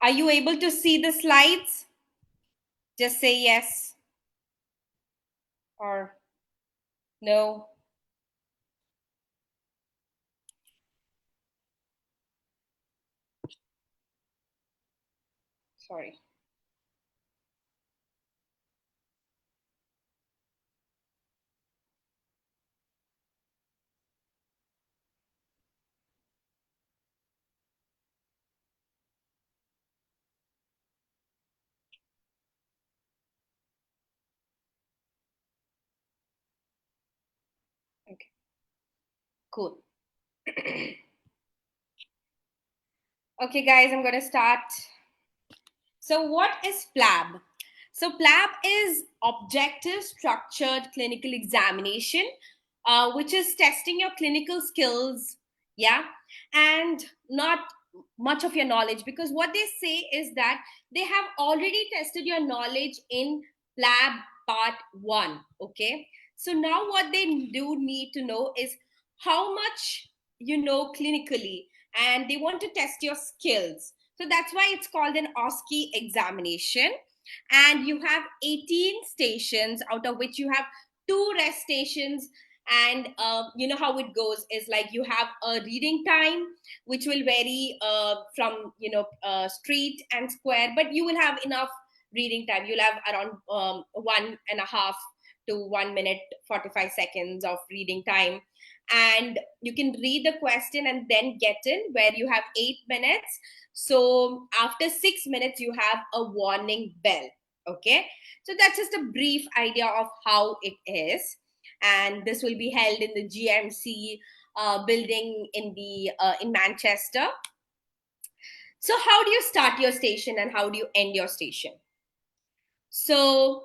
Are you able to see the slides? Just say yes or no. Sorry. Okay, cool. Okay, guys, I'm going to start. So, what is Plab? So, Plab is objective structured clinical examination, which is testing your clinical skills, yeah, and not much of your knowledge, because what they say is that they have already tested your knowledge in Plab part 1. Okay, so now what they do need to know is how much you know clinically, and they want to test your skills. So that's why it's called an OSCE examination. And you have 18 stations, out of which you have two rest stations. And you know how it goes is like you have a reading time, which will vary from street and square, but you will have enough reading time. You'll have around 1.5 to 1 minute 45 seconds of reading time, and you can read the question and then get in, where you have 8 minutes. So after 6 minutes, you have a warning bell. Okay. So that's just a brief idea of how it is. And this will be held in the GMC building in Manchester. So how do you start your station and how do you end your station? So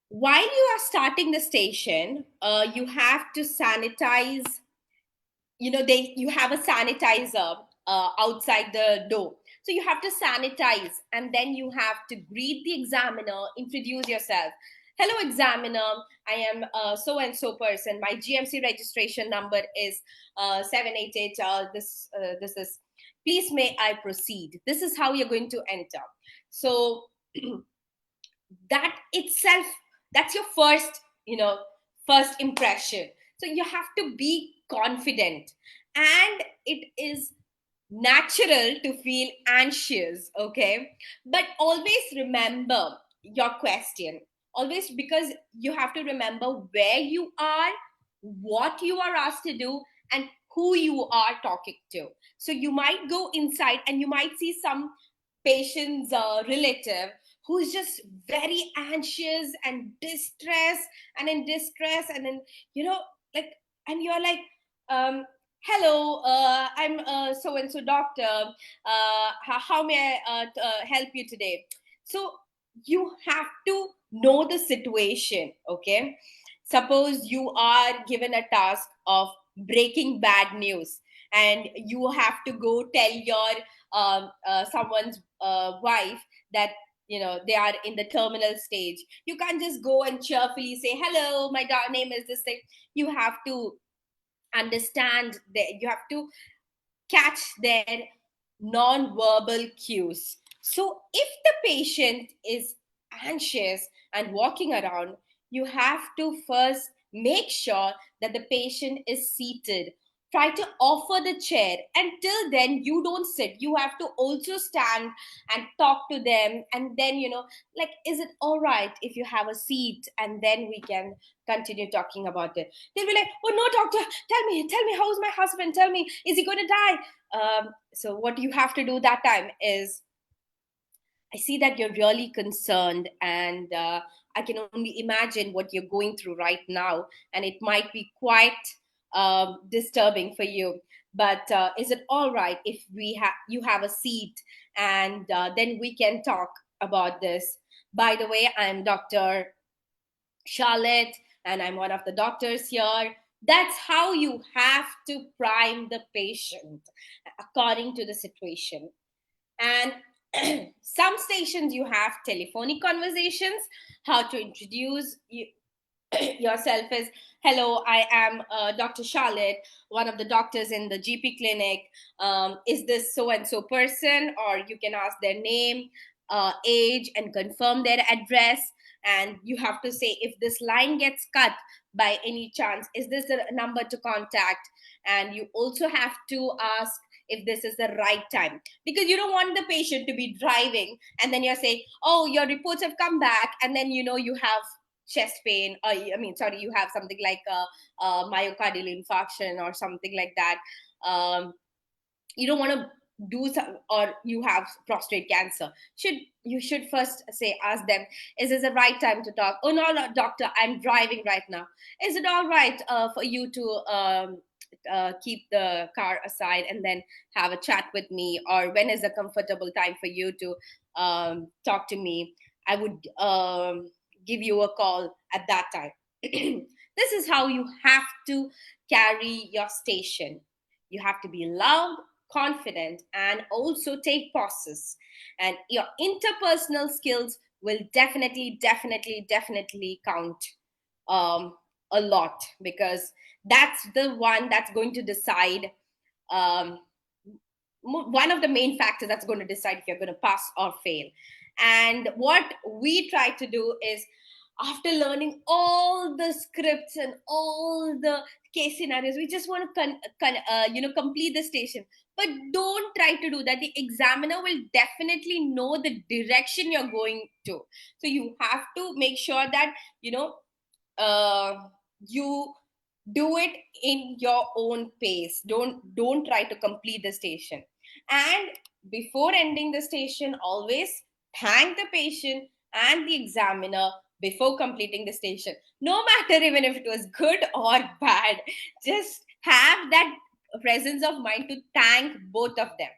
while you are starting the station, you have to sanitize. You have a sanitizer outside the door, so you have to sanitize, and then you have to greet the examiner, introduce yourself. Hello, examiner. I am so and so person. My GMC registration number is 788. This is. Please, may I proceed? This is how you're going to enter. So that itself, that's your first impression. So you have to be confident, and it is natural to feel anxious. Okay, but always remember your question, always, because you have to remember where you are, what you are asked to do, and who you are talking to. So you might go inside and you might see some patient's relative who's just very anxious and distressed and in distress, and then you know like and you're like, hello, I'm so and so doctor, how may I help you today? So you have to know the situation. Okay, suppose you are given a task of breaking bad news, and you have to go tell your someone's wife that they are in the terminal stage. You can't just go and cheerfully say, hello, my name is this thing. You have to understand that you have to catch their non-verbal cues. So if the patient is anxious and walking around, you have to first make sure that the patient is seated. Try to offer the chair. Until then, you don't sit. You have to also stand and talk to them. And then, like, is it all right if you have a seat? And then we can continue talking about it. They'll be like, oh, no, doctor, tell me, how's my husband? Tell me, is he going to die? So what you have to do that time is, I see that you're really concerned, and I can only imagine what you're going through right now, and it might be quite disturbing for you. But is it all right if you have a seat, and then we can talk about this? By the way, I'm Dr. Charlotte, and I'm one of the doctors here. That's how you have to prime the patient according to the situation. And some stations you have telephonic conversations, how to introduce you. yourself as, hello, I am Dr. Charlotte, one of the doctors in the GP clinic. Is this so and so person? Or you can ask their name, age, and confirm their address. And you have to say, if this line gets cut by any chance, is this a number to contact? And you also have to ask if this is the right time, because you don't want the patient to be driving and then you're saying, oh, your reports have come back, and then you have chest pain, or I mean, sorry, you have something like a myocardial infarction or something like that. You don't want to do some, or you have prostate cancer. Should first say, ask them, is this the right time to talk? Oh, no, no, doctor, I'm driving right now. Is it all right for you to keep the car aside and then have a chat with me? Or when is a comfortable time for you to talk to me? I would give you a call at that time. This is how you have to carry your station. You have to be loud, confident, and also take pauses. And your interpersonal skills will definitely count um, a lot, because that's the one that's going to decide, um, one of the main factors that's going to decide if you're going to pass or fail. And what we try to do is, after learning all the scripts and all the case scenarios, we just want to complete the station. But don't try to do that. The examiner will definitely know the direction you're going to. So you have to make sure that uh, you do it in your own pace. Don't try to complete the station. And before ending the station, always thank the patient and the examiner before completing the station, no matter even if it was good or bad. Just have that presence of mind to thank both of them.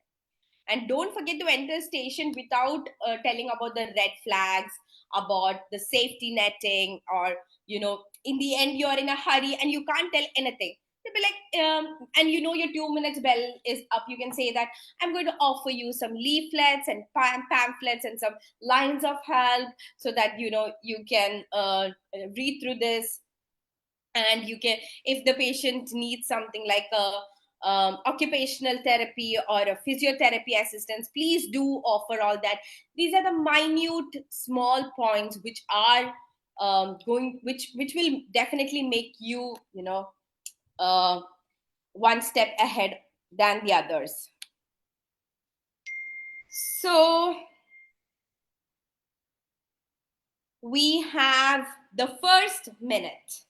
And don't forget to enter station without telling about the red flags, about the safety netting, or in the end you're in a hurry and you can't tell anything. They'll be like, and your 2 minutes bell is up, you can say that, I'm going to offer you some leaflets and pamphlets and some lines of help, so that you can read through this. And you can, if the patient needs something like a occupational therapy or a physiotherapy assistance, please do offer all that. These are the minute small points which are going which will definitely make you uh, one step ahead than the others. So we have the first minute.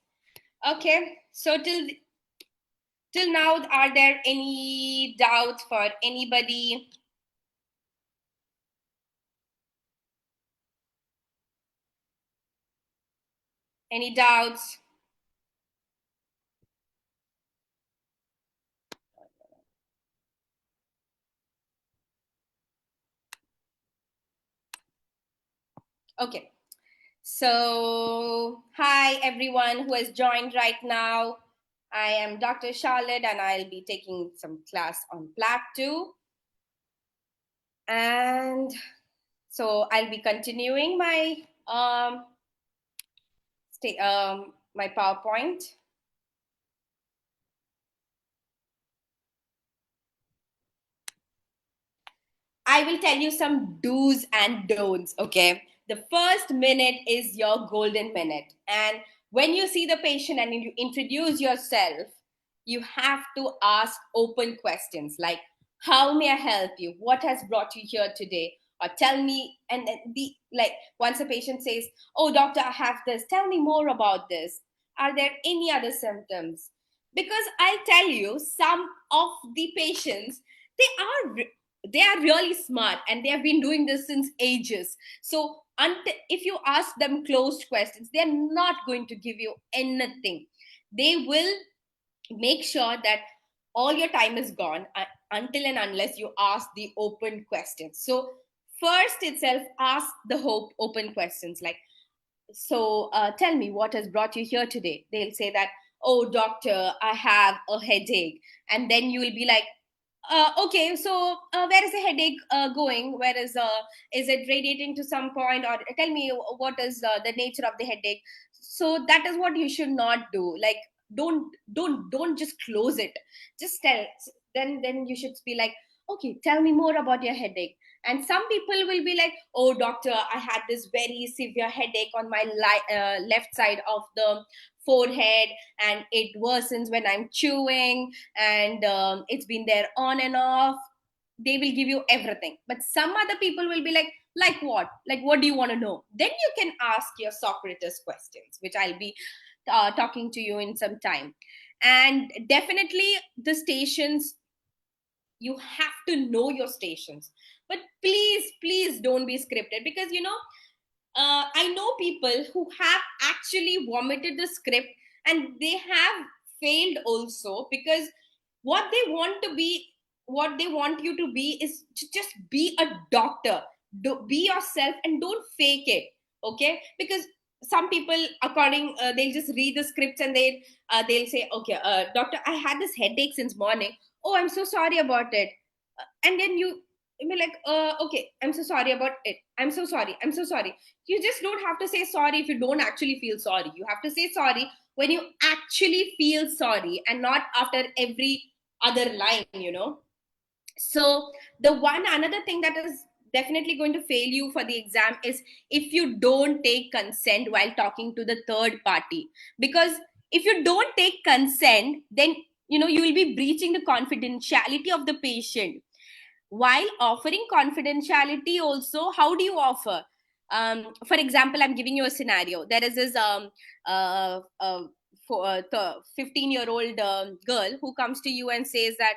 Okay, so till now, are there any doubts for anybody? Any doubts? Okay. So, hi everyone who has joined right now. I am Dr. Charlotte and I'll be taking some class on Plab 2. And so I'll be continuing my PowerPoint. I will tell you some do's and don'ts, okay? The first minute is your golden minute. And when you see the patient and you introduce yourself, you have to ask open questions like, how may I help you? What has brought you here today? Or tell me, and then once a patient says, oh, doctor, I have this, tell me more about this. Are there any other symptoms? Because I tell you, some of the patients, they are they are really smart and they have been doing this since ages. So until, if you ask them closed questions, they're not going to give you anything. They will make sure that all your time is gone until and unless you ask the open questions. So first itself, ask the open questions like, so tell me, what has brought you here today? They'll say that, oh, doctor, I have a headache. And then you will be like, okay, so where is the headache going? Where is it radiating to some point? Or tell me what is the nature of the headache? So that is what you should not do. Like, don't just close it. Just tell. Then you should be like, okay, tell me more about your headache. And some people will be like, oh doctor, I had this very severe headache on my left side of the forehead, and it worsens when I'm chewing, and it's been there on and off. They will give you everything. But some other people will be like what? Like, what do you want to know? Then you can ask your Socrates questions, which I'll be talking to you in some time. And definitely the stations, you have to know your stations. But please don't be scripted, because I know people who have actually vomited the script, and they have failed also, because what they want to be, what they want you to be is to just be a doctor. Be yourself and don't fake it. Okay? Because some people, according, they'll just read the scripts, and they'll say, okay, doctor, I had this headache since morning. Oh, I'm so sorry about it. And then you be like, okay, I'm so sorry about it. I'm so sorry. You just don't have to say sorry if you don't actually feel sorry. You have to say sorry when you actually feel sorry, and not after every other line. So the one another thing that is definitely going to fail you for the exam is if you don't take consent while talking to the third party. Because if you don't take consent, then you will be breaching the confidentiality of the patient. While offering confidentiality also, how do you offer? For example, I'm giving you a scenario. There is this 15-year-old girl who comes to you and says that,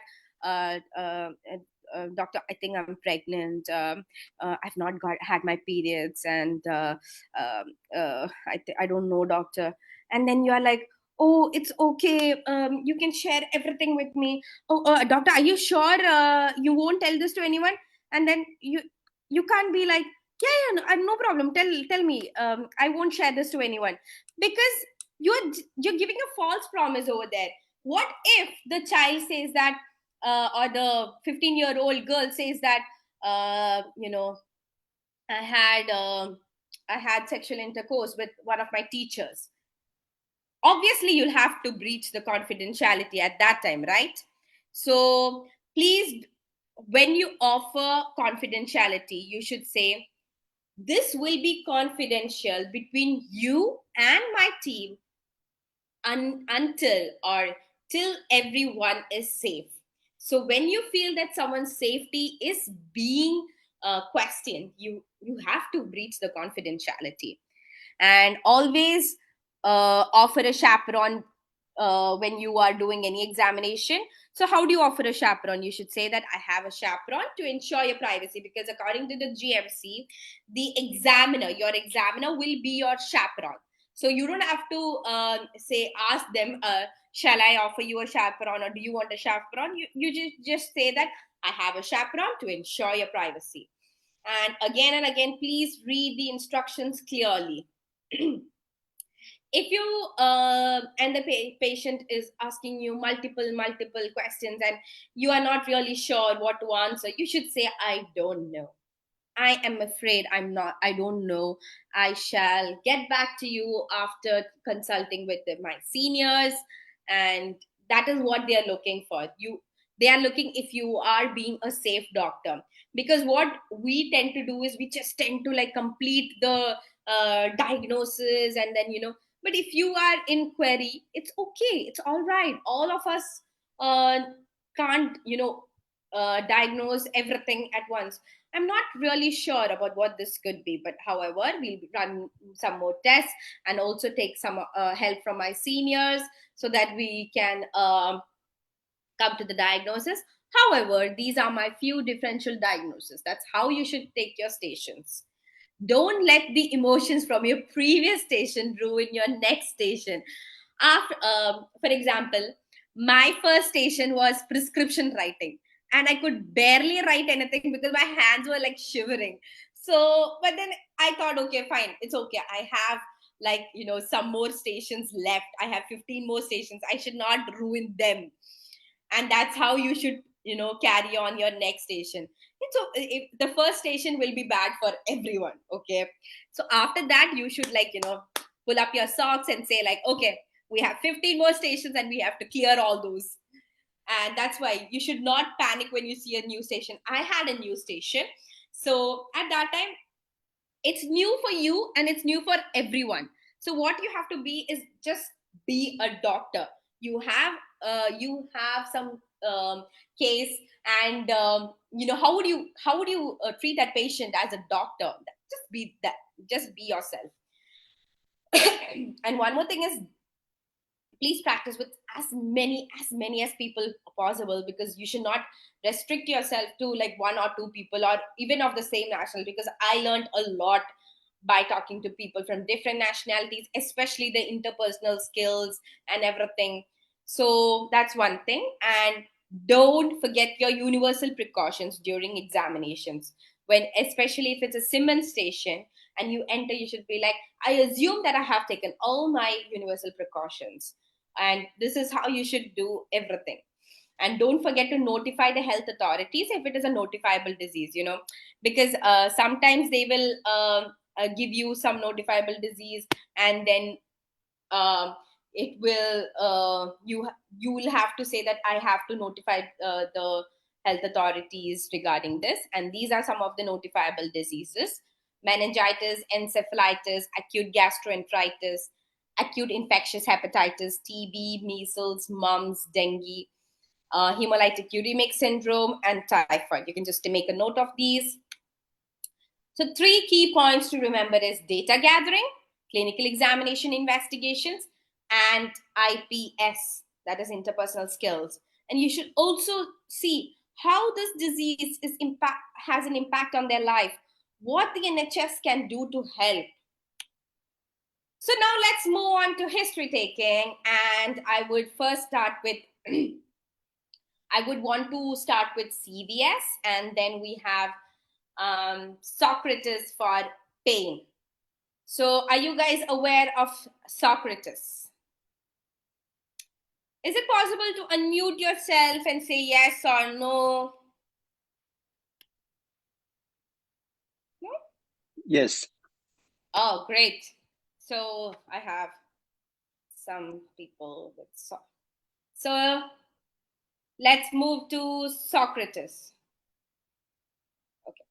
doctor, I think I'm pregnant. I've not had my periods, and I don't know, doctor. And then you are like, oh, it's okay, you can share everything with me. Oh, doctor, are you sure you won't tell this to anyone? And then you can't be like, yeah, yeah, no, no problem, tell me, I won't share this to anyone. Because you're giving a false promise over there. What if the child says that, or the 15-year-old girl says that, i had um I had sexual intercourse with one of my teachers? Obviously you'll have to breach the confidentiality at that time, right? So please, when you offer confidentiality, you should say, this will be confidential between you and my team, until or till everyone is safe. So when you feel that someone's safety is being questioned, you have to breach the confidentiality. And always offer a chaperone when you are doing any examination. So how do you offer a chaperone? You should say that I have a chaperone to ensure your privacy, because according to the GMC, your examiner will be your chaperone. So you don't have to ask them, shall I offer you a chaperone, or do you want a chaperone? You just say that I have a chaperone to ensure your privacy. And again, please read the instructions clearly. If you and the patient is asking you multiple questions, and you are not really sure what to answer, you should say, I don't know, I am afraid, I don't know. I shall get back to you after consulting with my seniors. And that is what they are looking for. They are looking if you are being a safe doctor. Because what we tend to do is we just tend to like complete the diagnosis, and then but if you are in query, it's okay, it's all right. All of us uh, can't diagnose everything at once. I'm not really sure about what this could be, but however, we'll run some more tests and also take some help from my seniors, so that we can come to the diagnosis. However, these are my few differential diagnoses. That's how you should take your stations. Don't let the emotions from your previous station ruin your next station. For example, my first station was prescription writing, and I could barely write anything because my hands were like shivering. So, but then I thought, okay, fine, it's okay. I have some more stations left. I have 15 more stations. I should not ruin them. And that's how you should carry on your next station. If the first station will be bad for everyone, okay? So after that, you should pull up your socks and say like, okay, we have 15 more stations and we have to clear all those. And that's why you should not panic when you see a new station. I had a new station, so at that time it's new for you and it's new for everyone. So what you have to be is just be a doctor. You have some case, and how would you treat that patient as a doctor? Just be that. Just be yourself. And one more thing is, please practice with as many as people possible, because you should not restrict yourself to like one or two people or even of the same national, because I learned a lot by talking to people from different nationalities, especially the interpersonal skills and everything. So that's one thing. And don't forget your universal precautions during examinations, when especially if it's a Siemens station and you enter, you should be like, I assume that I have taken all my universal precautions, and this is how you should do everything. And don't forget to notify the health authorities if it is a notifiable disease, because sometimes they will give you some notifiable disease, and then um, it will you will have to say that I have to notify the health authorities regarding this. And these are some of the notifiable diseases: meningitis, encephalitis, acute gastroenteritis, acute infectious hepatitis, TB, measles, mumps, dengue, hemolytic uremic syndrome, and typhoid. You can just make a note of these. So, three key points to remember is data gathering, clinical examination investigations, and IPS, that is interpersonal skills. And you should also see how this disease has an impact on their life, what the NHS can do to help. So now let's move on to history taking, and I would first start with I would want to start with CVS, and then we have Socrates for pain. So, are you guys aware of Socrates? Is it possible to unmute yourself and say yes or no? No? Yes. Oh, great. So, I have some people with so let's move to Socrates. Okay.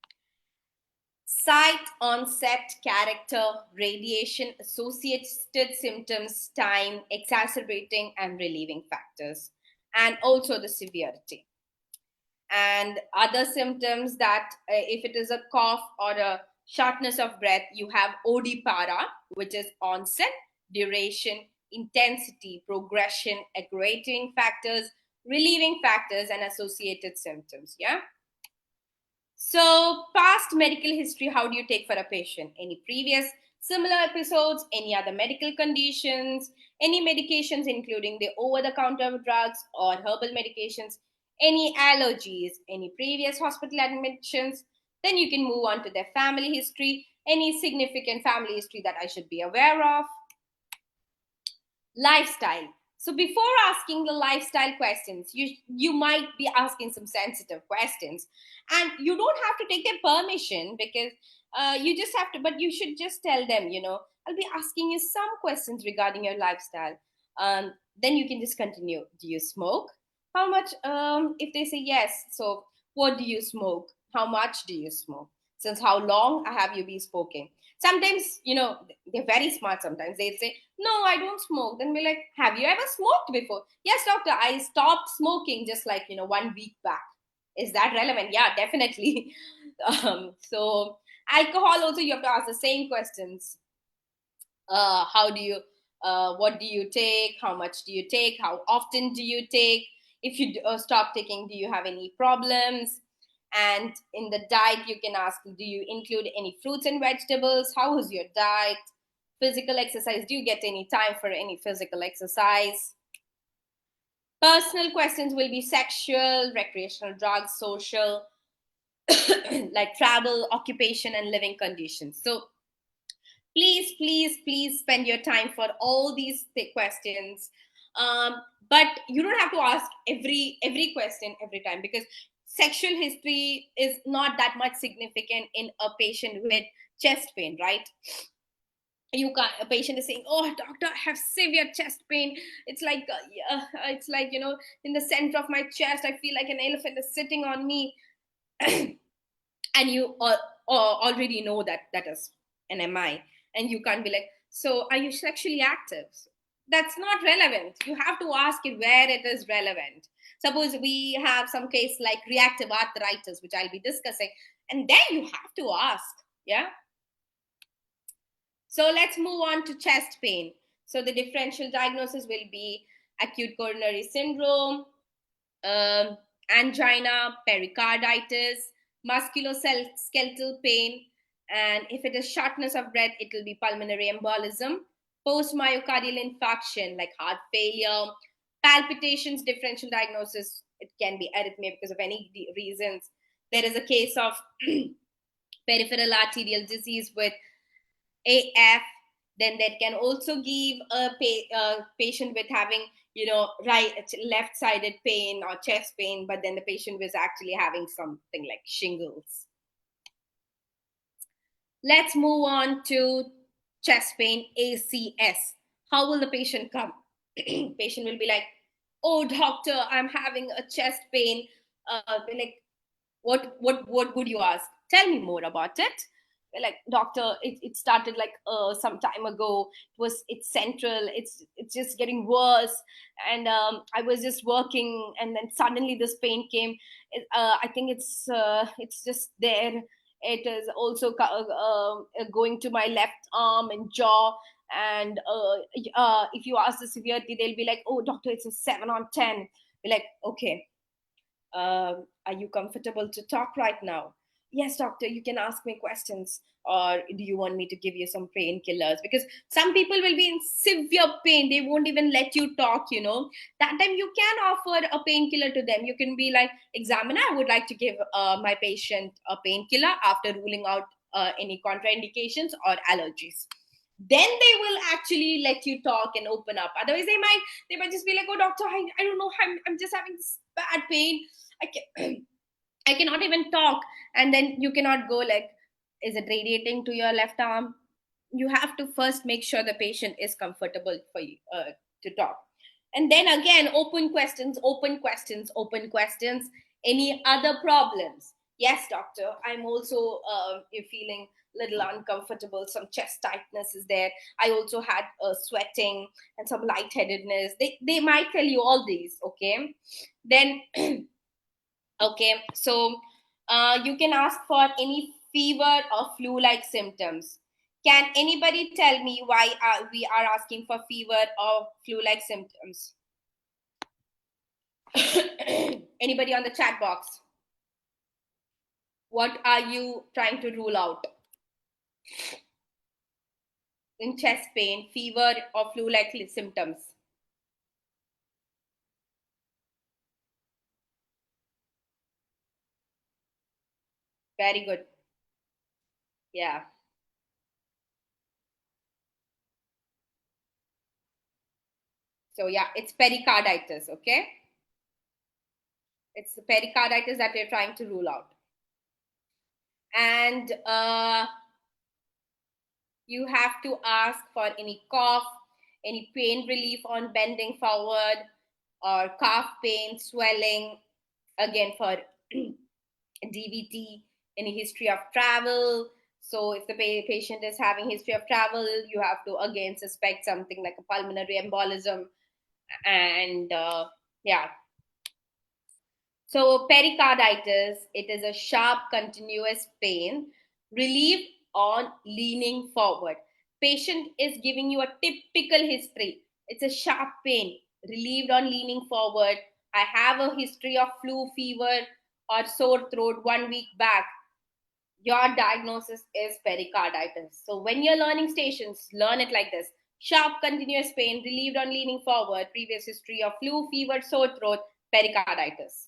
Site, onset, character, radiation, associated symptoms, time, exacerbating and relieving factors, and also the severity. And other symptoms that if it is a cough or a shortness of breath, you have OD-para, which is onset, duration, intensity, progression, aggravating factors, relieving factors, and associated symptoms. Yeah. So, past medical history, how do you take for a patient? Any previous similar episodes, any other medical conditions, any medications, including the over the counter drugs or herbal medications, any allergies, any previous hospital admissions. Then you can move on to their family history, any significant family history that I should be aware of. Lifestyle. So before asking the lifestyle questions, you might be asking some sensitive questions, and you don't have to take their permission, because you just have to, but you should just tell them, I'll be asking you some questions regarding your lifestyle. Then you can just continue. Do you smoke? How much? If they say yes, so what do you smoke? How much do you smoke? Since how long have you been smoking? Sometimes, they're very smart. Sometimes they say, no, I don't smoke. Then we're like, have you ever smoked before? Yes, doctor, I stopped smoking just like, 1 week back. Is that relevant? Yeah, definitely. So alcohol also, you have to ask the same questions. How do you What do you take? How much do you take? How often do you take? If you stop taking, do you have any problems? And in the diet, you can ask, do you include any fruits and vegetables? How is your diet? Physical exercise, do you get any time for any physical exercise? Personal questions will be sexual, recreational, drugs, social, like travel, occupation, and living conditions. So please spend your time for all these questions. But you don't have to ask every question every time, because sexual history is not that much significant in a patient with chest pain, right? a patient is saying, oh doctor, I have severe chest pain. It's like it's like, in the center of my chest, I feel like an elephant is sitting on me. And you already know that that is an MI, and you can't be like, so are you sexually active? That's not relevant. You have to ask it where it is relevant. Suppose we have some case like reactive arthritis, which I'll be discussing, and then you have to ask. Yeah. So let's move on to chest pain. So the differential diagnosis will be acute coronary syndrome, um, angina, pericarditis, musculoskeletal pain, and if it is shortness of breath, it will be pulmonary embolism, post myocardial infarction like heart failure, palpitations, differential diagnosis. It can be arrhythmia because of any reasons. There is a case of peripheral arterial disease with AF. Then that can also give a patient with having, right, left sided pain or chest pain, but then the patient was actually having something like shingles. Let's move on to chest pain, ACS. How will the patient come? Patient will be like, oh doctor, I'm having a chest pain. Be like, what would you ask? Tell me more about it. We're like, doctor, it started like some time ago. It's central. It's just getting worse. And I was just working, and then suddenly this pain came. I think it's just there. It is also going to my left arm and jaw. And if you ask the severity, they'll be like, oh doctor, it's a 7 on 10. We're like, okay, are you comfortable to talk right now? Yes doctor, you can ask me questions. Or do you want me to give you some painkillers? Because some people will be in severe pain, they won't even let you talk. That time you can offer a painkiller to them. You can be like, examiner, I would like to give my patient a painkiller after ruling out any contraindications or allergies. Then they will actually let you talk and open up. Otherwise they might just be like, oh doctor, I don't know, I'm just having this bad pain. I can I cannot even talk. And then you cannot go like, is it radiating to your left arm? You have to first make sure the patient is comfortable for you to talk. And then again, open questions, open questions, open questions. Any other problems? Yes, doctor, I'm also feeling little uncomfortable. Some chest tightness is there. I also had sweating and some lightheadedness. They might tell you all these. Okay. Then okay, so you can ask for any fever or flu like symptoms. Can anybody tell me why we are asking for fever or flu like symptoms? Anybody on the chat box? What are you trying to rule out? In chest pain, fever, or flu like symptoms? Very good. Yeah. So, yeah, it's pericarditis, okay? It's the pericarditis that we're trying to rule out. And you have to ask for any cough, any pain relief on bending forward, or calf pain, swelling, again for DVT, any history of travel. So if the patient is having history of travel, you have to again suspect something like a pulmonary embolism. And yeah, so pericarditis, it is a sharp continuous pain relieved on leaning forward. Patient is giving you a typical history. It's a sharp pain relieved on leaning forward. I have a history of flu fever or sore throat 1 week back. Your diagnosis is pericarditis. So when you're learning stations, learn it like this. Sharp continuous pain relieved on leaning forward, previous history of flu, fever, sore throat, pericarditis.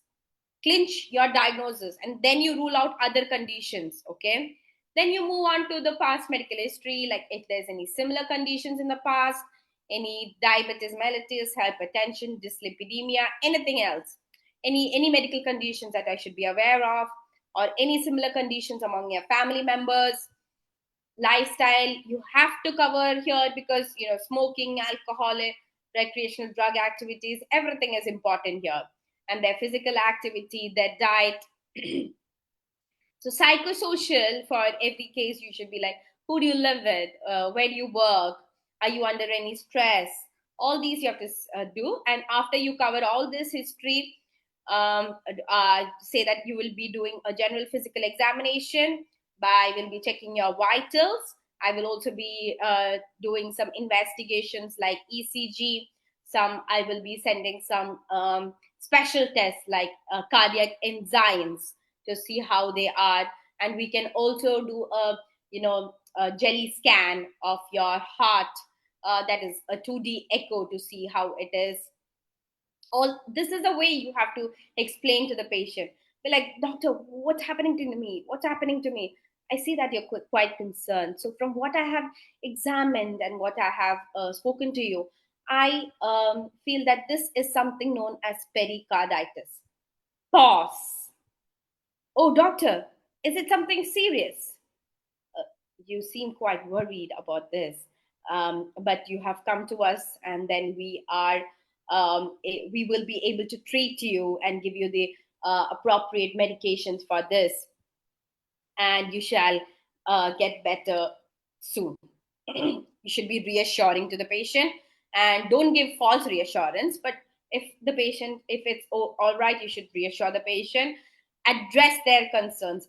Clinch your diagnosis, and then you rule out other conditions. Okay, then you move on to the past medical history, like if there's any similar conditions in the past, any diabetes mellitus, hypertension, dyslipidemia, anything else, any medical conditions that I should be aware of, or any similar conditions among your family members. Lifestyle you have to cover here, because smoking, alcohol, recreational drug activities, everything is important here. And their physical activity, their diet. So psychosocial, for every case you should be like, who do you live with, where do you work, are you under any stress, all these you have to do. And after you cover all this history, say that you will be doing a general physical examination. By will be checking your vitals. I will also be doing some investigations like ECG. Some I will be sending some special tests like cardiac enzymes to see how they are. And we can also do a jelly scan of your heart, that is a 2D echo, to see how it is. All this is the way you have to explain to the patient. Be like, doctor, what's happening to me, what's happening to me? I see that you're quite concerned. So from what I have examined and what I have spoken to you, I feel that this is something known as pericarditis. Pause. Oh, doctor, is it something serious? Uh, you seem quite worried about this, but you have come to us, and then we will be able to treat you and give you the appropriate medications for this, and you shall get better soon. You should be reassuring to the patient, and don't give false reassurance. But if the patient, if it's all right, you should reassure the patient. Address their concerns.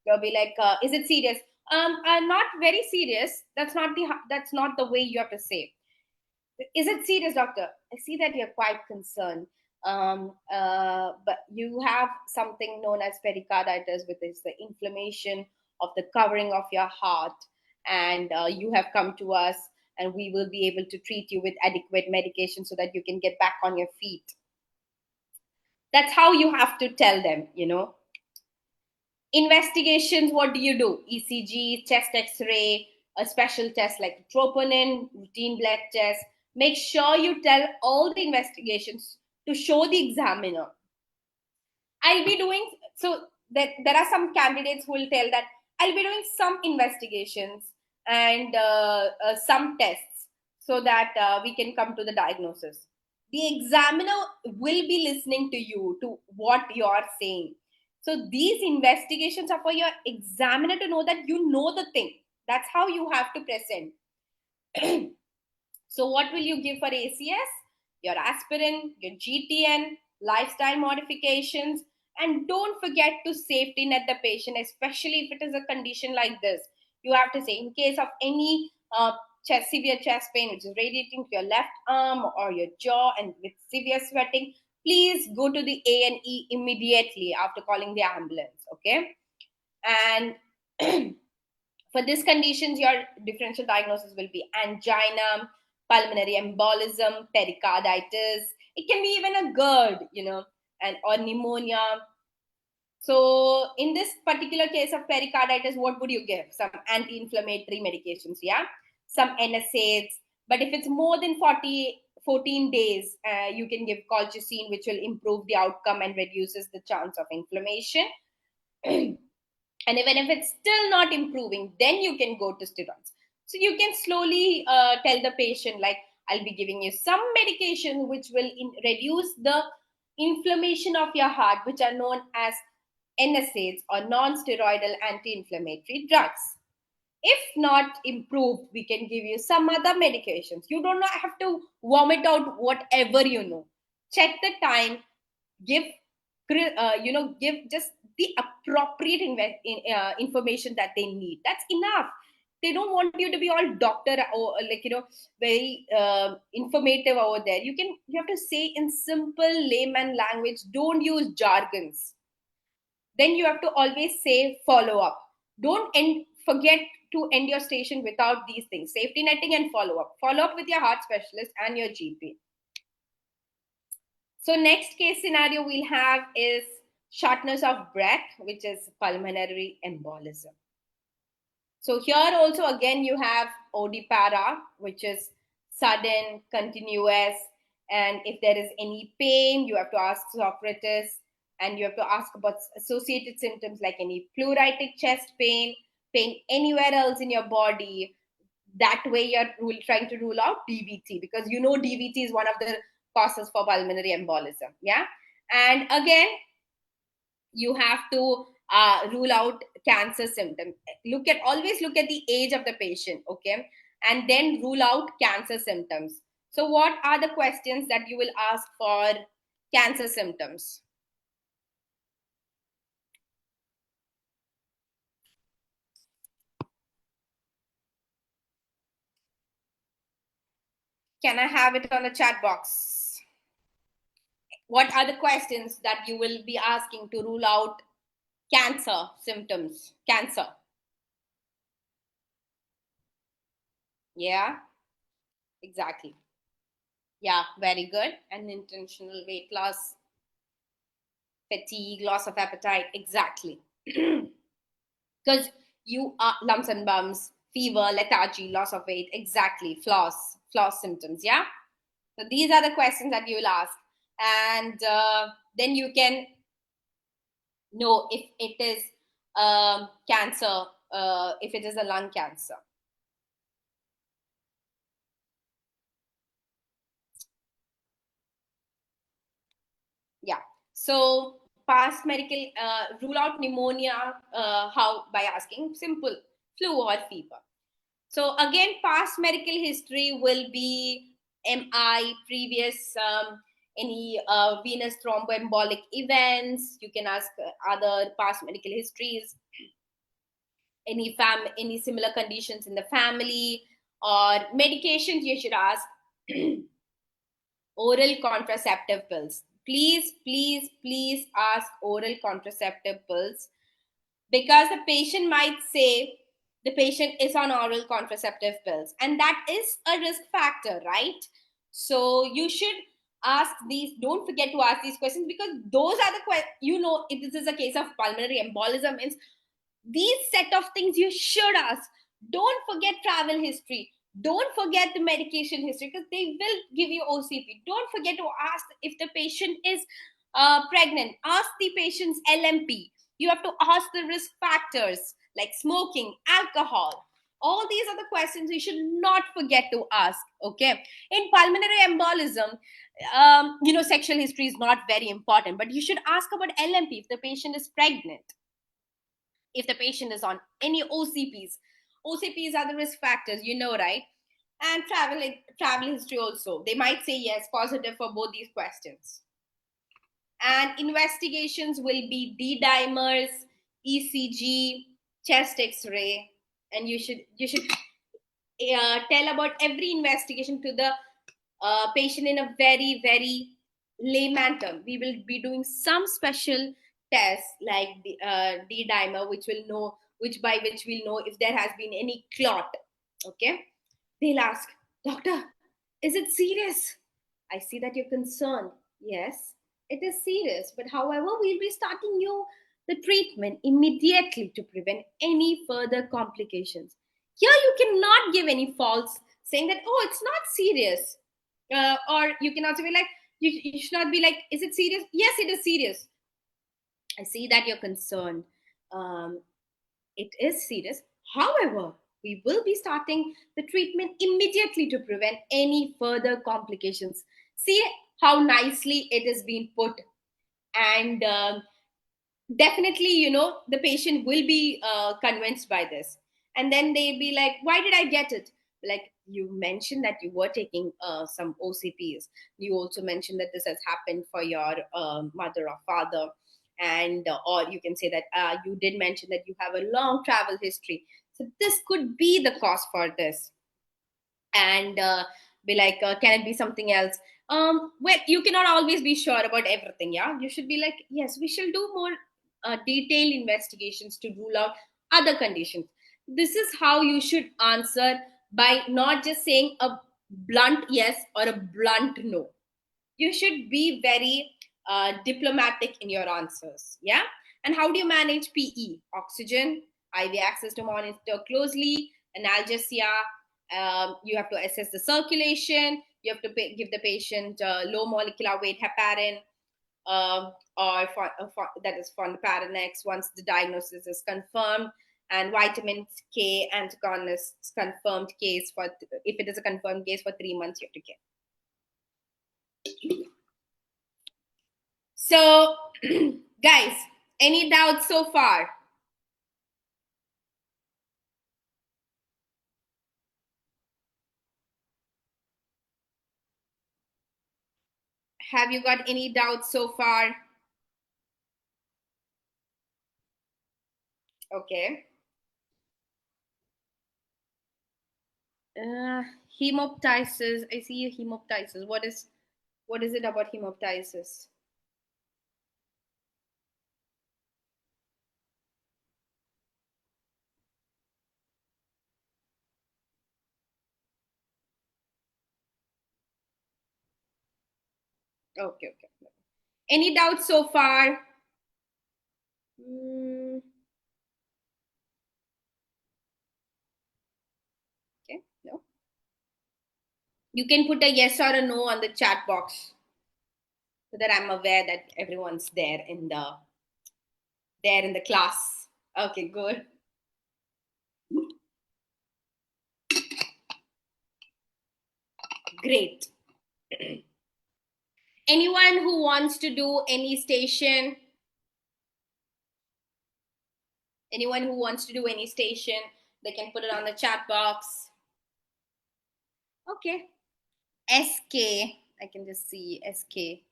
They'll be like, is it serious? Not very serious. That's not the way you have to say. Is it serious, doctor? I see that you're quite concerned. But you have something known as pericarditis, which is the inflammation of the covering of your heart. And you have come to us, and we will be able to treat you with adequate medication so that you can get back on your feet. That's how you have to tell them. Investigations, what do you do? ECG, chest x-ray, a special test like troponin, routine blood test. Make sure you tell all the investigations to show the examiner. I'll be doing, so that there are some candidates who will tell that I'll be doing some investigations and some tests so that we can come to the diagnosis. The examiner will be listening to you, to what you're saying. So these investigations are for your examiner to know that you know the thing. That's how you have to present. So, what will you give for ACS? Your aspirin, your GTN, lifestyle modifications, and don't forget to safety net the patient, especially if it is a condition like this. You have to say, in case of any severe chest pain which is radiating to your left arm or your jaw and with severe sweating, please go to the A&E immediately after calling the ambulance. Okay, and for these conditions, your differential diagnosis will be angina, pulmonary embolism, pericarditis. It can be even a GERD, and or pneumonia. So, in this particular case of pericarditis, what would you give? Some anti-inflammatory medications, yeah, some NSAIDs. But if it's more than 14 days, you can give colchicine, which will improve the outcome and reduces the chance of inflammation. And even if it's still not improving, then you can go to steroids. So you can slowly tell the patient, like, I'll be giving you some medication which will reduce the inflammation of your heart, which are known as NSAIDs or non-steroidal anti-inflammatory drugs. If not improved, we can give you some other medications. You do not have to vomit out whatever you know. Check the time, give give just the appropriate information that they need. That's enough. They don't want you to be all doctor or very informative over there. You have to say in simple layman language. Don't use jargons. Then you have to always say follow up. Don't forget to end your station without these things: safety netting and follow up with your heart specialist and your GP. So next case scenario we'll have is shortness of breath, which is pulmonary embolism. So here also again you have OD para, which is sudden, continuous, and if there is any pain, you have to ask Socrates, and you have to ask about associated symptoms like any pleuritic chest pain, pain anywhere else in your body, that way you're trying to rule out DVT, because you know DVT is one of the causes for pulmonary embolism. Yeah. And again, you have to rule out cancer symptom. Always look at the age of the patient, okay, and then rule out cancer symptoms. So what are the questions that you will ask for cancer symptoms? Can I have it on the chat box? What are the questions that you will be asking to rule out cancer symptoms? Cancer. Yeah, exactly. Yeah, very good. Unintentional weight loss, fatigue, loss of appetite. Exactly. Because you are lumps and bumps, fever, lethargy, loss of weight. Exactly. Floss symptoms. Yeah. So these are the questions that you will ask. And then you can know if it is cancer, if it is a lung cancer. Yeah. So past medical, rule out pneumonia, how? By asking simple flu or fever. So again, past medical history will be MI, previous any venous thromboembolic events. You can ask other past medical histories, any similar conditions in the family, or medications. You should ask oral contraceptive pills. Please ask oral contraceptive pills, because the patient might say the patient is on oral contraceptive pills, and that is a risk factor, right? So you should ask these, don't forget to ask these questions, because those are the questions, if this is a case of pulmonary embolism, means these set of things you should ask. Don't forget travel history, don't forget the medication history, because they will give you OCP. Don't forget to ask if the patient is pregnant. Ask the patient's LMP. You have to ask the risk factors like smoking, alcohol. All these are the questions you should not forget to ask. Okay. In pulmonary embolism, sexual history is not very important, but you should ask about LMP if the patient is pregnant, if the patient is on any OCPs. OCPs are the risk factors, right? And travel history also. They might say yes, positive for both these questions. And investigations will be D dimers, ECG, chest X-ray, and you should tell about every investigation to the patient in a very very layman term. We will be doing some special tests like the D dimer, which by which we'll know if there has been any clot. Okay, they'll ask, doctor, is it serious? I see that you're concerned. Yes, it is serious, but however, we'll be starting you the treatment immediately to prevent any further complications. Here, you cannot give any false saying that, oh, it's not serious. Or you can also be like, you should not be like, is it serious? Yes, it is serious. I see that you're concerned. Um, it is serious. However, we will be starting the treatment immediately to prevent any further complications. See how nicely it is being put. And definitely, the patient will be convinced by this. And then they be like, why did I get it? Like, you mentioned that you were taking some OCPs. You also mentioned that this has happened for your mother or father. And or you can say that you did mention that you have a long travel history, so this could be the cause for this. And be like, can it be something else? Well, you cannot always be sure about everything. Yeah, you should be like, yes, we shall do more detailed investigations to rule out other conditions. This is how you should answer, by not just saying a blunt yes or a blunt no. You should be very diplomatic in your answers. Yeah. And how do you manage PE? Oxygen, IV access to monitor closely, analgesia. You have to assess the circulation. You have to give the patient low molecular weight heparin, that is fondaparinux once the diagnosis is confirmed. and vitamin K antagonists confirmed case for if it is a confirmed case for 3 months, you have to get. So, guys, any doubts so far? Have you got any doubts so far? Okay. Hemoptysis. I see a hemoptysis. What is it about hemoptysis? Okay, okay. Any doubts so far? Mm, okay, no. You can put a yes or a no on the chat box so that I'm aware that everyone's there in the class. Okay, good. Great. Anyone who wants to do any station? Anyone who wants to do any station, they can put it on the chat box. Okay. SK. I can just see SK.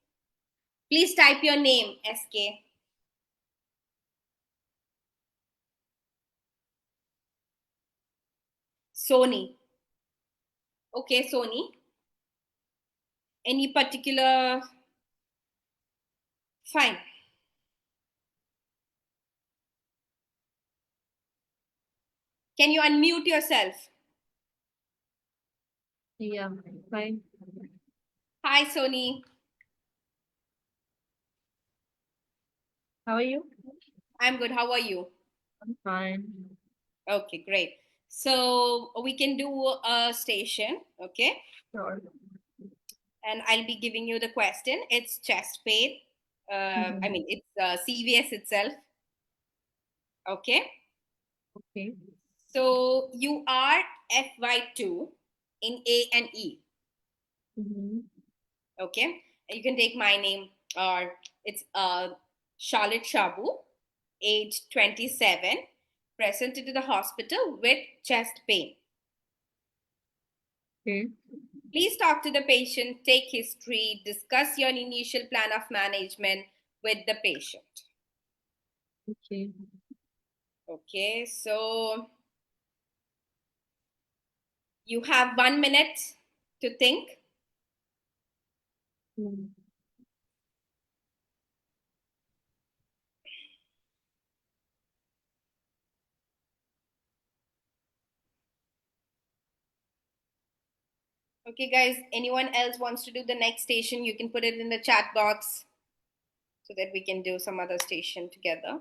Please type your name, SK. Sony. Okay, Sony. Any particular? Fine. Can you unmute yourself? Yeah, fine. Hi, Sony. How are you? I'm good. How are you? I'm fine. Okay, great. So we can do a station, okay? Sure. And I'll be giving you the question. It's chest pain. I Mhm. mean, it's CVS itself, okay? Okay. So you are FY2 in A and E, Mhm. okay? You can take my name, or it's Charlotte Shabu, age 27, presented to the hospital with chest pain. Okay. Please talk to the patient, take history, discuss your initial plan of management with the patient. Okay. Okay, so you have 1 minute to think. Mm. Okay, guys, anyone else wants to do the next station? You can put it in the chat box so that we can do some other station together.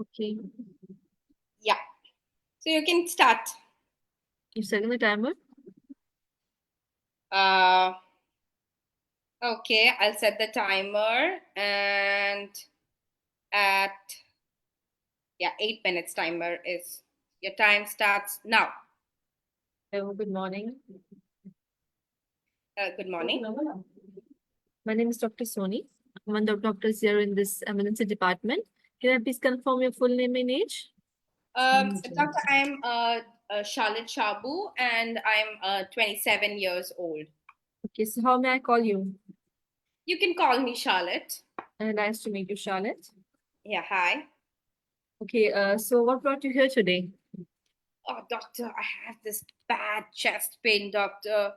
Okay. Yeah, so you can start. You setting the timer? Uh, okay, I'll set the timer and at 8 minutes timer is your time starts now. Hello, good morning. Good morning. My name is Dr. Soni. I'm one of the doctors here in this emergency department. Can I please confirm your full name and age? Doctor, I'm Charlotte Shabu and I'm 27 years old. Okay, so how may I call you? You can call me Charlotte. Nice to meet you, Charlotte. Yeah, hi. Okay, so what brought you here today? Oh, doctor, I have this bad chest pain, doctor.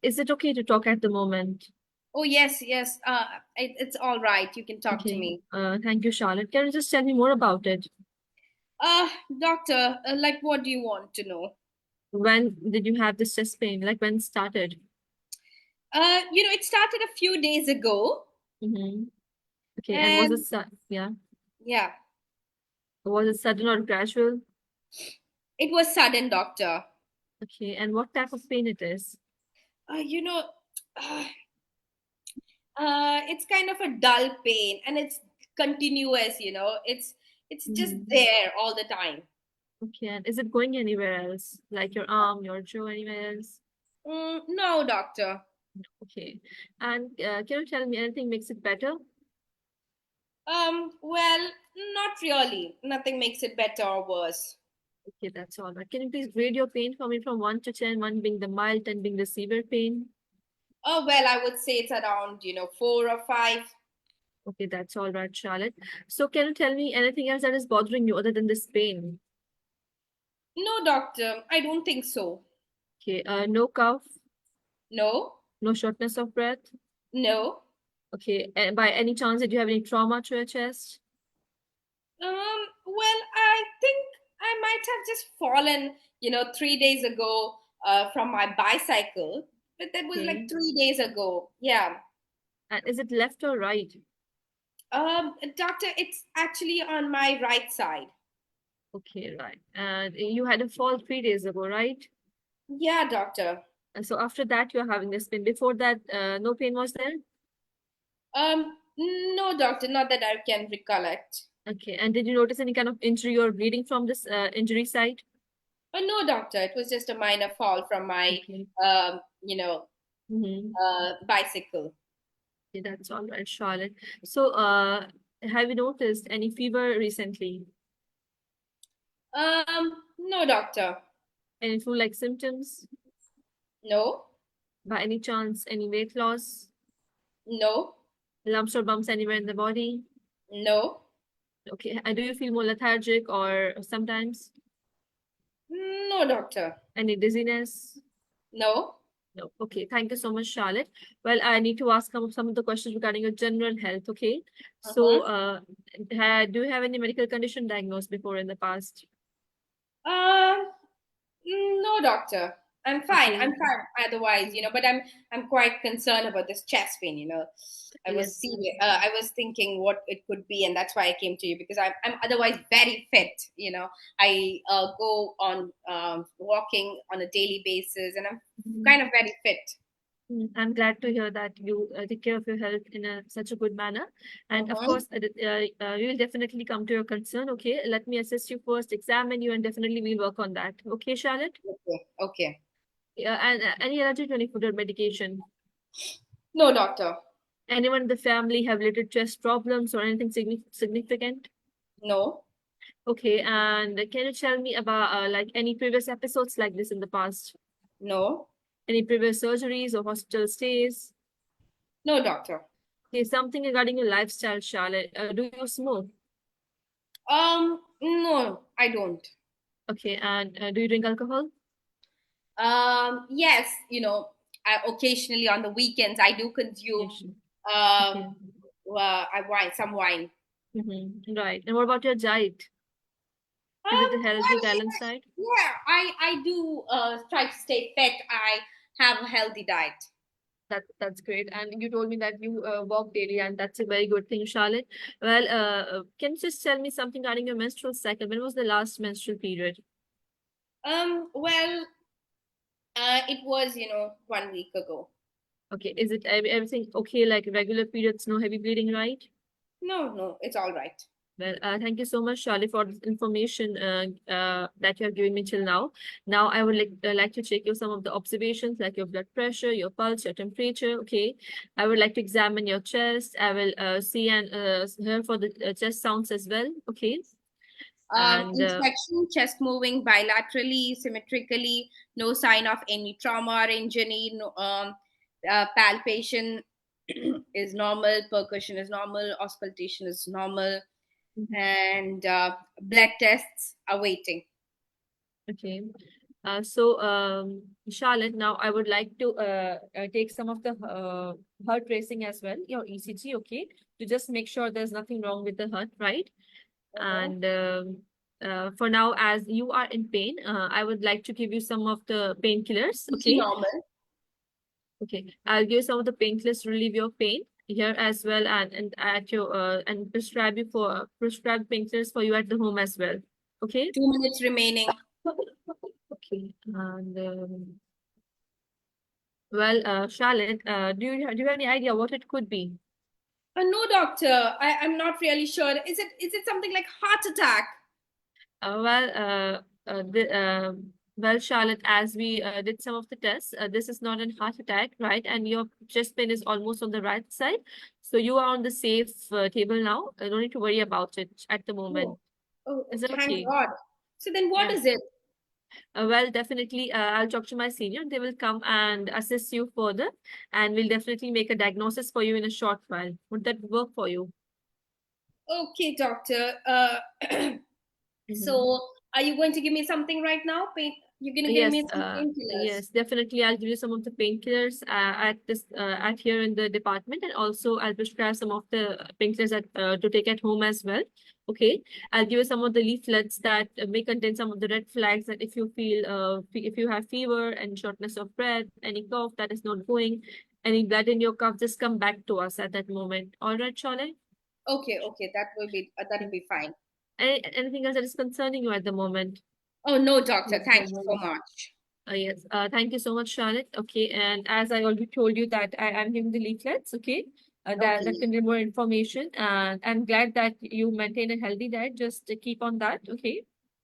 Is it okay to talk at the moment? Oh, yes, yes. It's all right. You can talk to Okay, me. thank you, Charlotte. Can you just tell me more about it? Doctor, like, what do you want to know? When did you have this chest pain? Like when it started? It started a few days ago, Mm-hmm. Okay, and was it and yeah? yeah, Was it sudden or gradual? it was sudden, doctor. Okay, and what type of pain it is? Uh, you know, uh, it's kind of a dull pain, and it's continuous. It's just Mm-hmm. there all the time. Okay, and is it going anywhere else? Like your arm, your jaw, anywhere else? No, doctor. Okay, and can you tell me anything makes it better? Well, not really. Nothing makes it better or worse. Okay, that's all right. Can you please grade your pain for me from 1 to 10, 1 being the mild, 10 being the severe pain? Oh, well, I would say it's around, 4 or 5. Okay, that's all right, Charlotte. So can you tell me anything else that is bothering you other than this pain? No, doctor, I don't think so. Okay, no cough, No, no shortness of breath. no. Okay, and by any chance, did you have any trauma to your chest? Well, I think I might have just fallen, 3 days ago, from my bicycle, but that was like Okay, 3 days ago. Yeah. and is it left or right? Doctor, it's actually on my right side. Okay, right. And you had a fall 3 days ago, right? Yeah, doctor. And so after that, you're having this pain. Before that, no pain was there? No, doctor, not that I can recollect. Okay, and did you notice any kind of injury or bleeding from this injury site? No, doctor, it was just a minor fall from my, Okay. um, you know, Mm-hmm. bicycle. Okay, that's all right, Charlotte. So, have you noticed any fever recently? No, doctor. Any flu-like symptoms? No, By any chance, any weight loss? no, Lumps or bumps anywhere in the body? no, Okay, do you feel more lethargic or sometimes no, doctor. any dizziness? No. No. Okay, thank you so much, Charlotte. Well, I need to ask some of the questions regarding your general health. Okay, so Uh-huh. do you have any medical condition diagnosed before in the past? Um, no, doctor. I'm fine. I'm Okay. fine. Otherwise, but I'm quite concerned about this chest pain. Yes. I was thinking what it could be, and that's why I came to you because I'm otherwise very fit. I go on walking on a daily basis, and I'm Mhm. kind of very fit. I'm glad to hear that you take care of your health in such a good manner. And of Uh-huh. course, we will definitely come to your concern. Okay, let me assist you first, examine you, and definitely we'll work on that. Okay, Charlotte? Okay. Okay. Yeah, and any allergy to any food or medication? No, doctor. Anyone in the family have related chest problems or anything significant? No. Okay, and can you tell me about like any previous episodes like this in the past? No. Any previous surgeries or hospital stays? No, doctor. Okay, something regarding your lifestyle, Charlotte. Do you smoke? No, I don't. Okay, and do you drink alcohol? Yes, occasionally on the weekends I do Yes, consume sure. um, Okay. some wine. Right. And what about your diet? Is it a healthy Well, balanced diet? yeah, I do try to stay fit. I have a healthy diet. That's great. And you told me that you walk daily, and that's a very good thing, Charlotte. Well, can you just tell me something regarding your menstrual cycle? When was the last menstrual period? Well, it was 1 week ago. Okay, is it everything okay, like regular periods, no heavy bleeding, right? No, no, it's all right. Well, thank you so much, Charlie, for this information that you have given me till now. Now, I would like to check you some of the observations, like your blood pressure, your pulse, your temperature. Okay, I would like to examine your chest. I will see and hear for the chest sounds as well. Okay, and Inspection, chest moving bilaterally, symmetrically, no sign of any trauma or injury. No, palpation is normal, percussion is normal, auscultation is normal, mhm, and blood tests are waiting. okay. So, Charlotte, now I would like to take some of the heart racing as well, your ECG, okay, to just make sure there's nothing wrong with the heart, right? Uh-huh. And for now, as you are in pain, I would like to give you some of the painkillers. It's Okay. normal. Okay. I'll give you some of the painkillers to relieve your pain here as well, and at your and prescribe you for prescribe painkillers for you at the home as well. Okay. 2 minutes remaining. Okay. And well, Charlotte, do you have any idea what it could be? No, doctor. I'm not really sure. Is it something like heart attack? Uh, well, uh, well, Charlotte, as we did some of the tests, this is not a heart attack, right? And your chest pain is almost on the right side. So you are on the safe table now. Don't need to worry about it at the moment. Oh, oh, Is that thank okay? God. So then, what Yeah. is it? Well, definitely, I'll talk to my senior. They will come and assist you further, and we'll definitely make a diagnosis for you in a short while. Would that work for you? Okay, doctor. Mhm. So are you going to give me something right now? Pain. You're gonna give me Yes, some painkillers. yes, definitely. I'll give you some of the painkillers at here in the department, and also I'll prescribe some of the painkillers to take at home as well. Okay, I'll give you some of the leaflets that may contain some of the red flags that if you feel if you have fever and shortness of breath, any cough that is not going, any blood in your cough, just come back to us at that moment. All right, Shole? Okay, okay, that'll Okay. be fine. Anything else that is concerning you at the moment? Oh no, doctor. Thank you so much. Yes. Thank you so much, Charlotte. Okay. And as I already told you that I am giving the leaflets, okay, that Okay. contain more information. And I'm glad that you maintain a healthy diet. Just keep on that. Okay.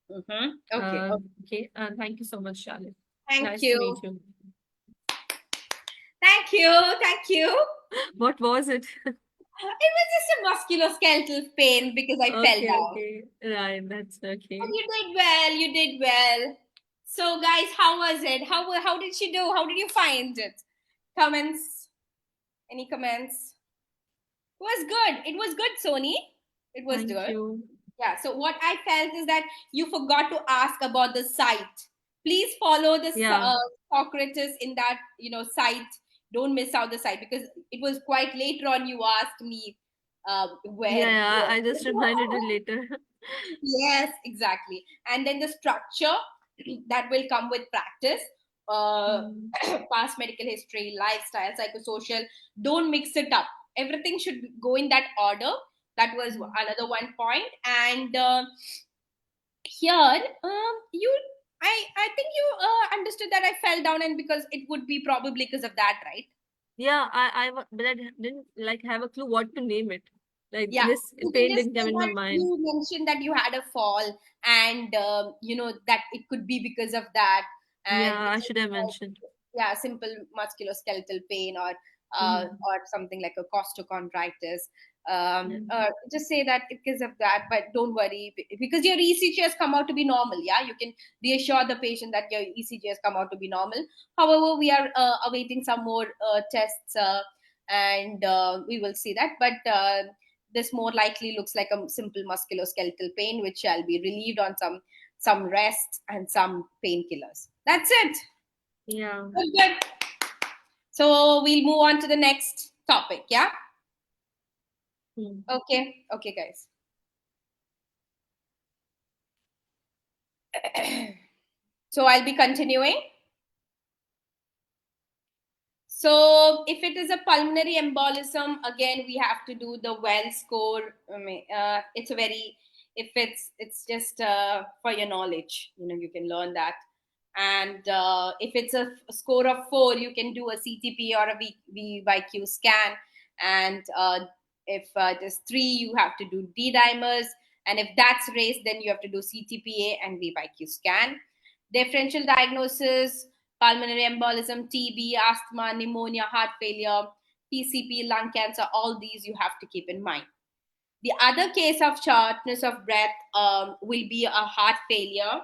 Mm-hmm. Okay. Okay. Okay. Thank you so much, Charlotte. Thank Nice to you. meet you. Thank you. Thank you. What was it? It was just a musculoskeletal pain because I fell Okay. down. Okay. Right. That's Oh, okay. you did well. You did well. So, guys, how was it? How did she do? How did you find it? Comments? Any comments? It was good. It was good, Sony. It was Thank good. you. Yeah. So what I felt is that you forgot to ask about the site. Please follow the Yeah. Socrates in that site. Don't miss out the site because it was quite later on. You asked me Yeah. where. Yeah. I just reminded you later. Yes, exactly. And then the structure that will come with practice, uh, Hmm. past medical history, lifestyle, psychosocial. Don't mix it up. Everything should go in that order. That was another one point. And here, I think you understood that I fell down, and because it would be probably because of that, right? Yeah, but I didn't like have a clue what to name it. Like Yeah, this you can pain just didn't say come in my that mind. you mentioned that you had a fall, and that it could be because of that, Yeah, and I should have mentioned. yeah, simple musculoskeletal pain, Hmm. or something like a costochondritis. Yeah. Just say that because of that, but don't worry because your ECG has come out to be normal. Yeah, you can reassure the patient that your ECG has come out to be normal. However, we are awaiting some more tests, and we will see that. But this more likely looks like a simple musculoskeletal pain, which shall be relieved on some rest and some painkillers. That's it. Yeah. Good, good. So we'll move on to the next topic. Yeah. Hmm. Okay. Okay, guys. So I'll be continuing. So if it is a pulmonary embolism, again we have to do the well score. It's a very if it's just for your knowledge, you can learn that. And if it's a score of 4, you can do a CTP or a VYQ scan. And if it is 3, you have to do D dimers. And if that's raised, then you have to do CTPA and VYQ scan. Differential diagnosis: pulmonary embolism, TB, asthma, pneumonia, heart failure, PCP, lung cancer, all these you have to keep in mind. The other case of shortness of breath will be a heart failure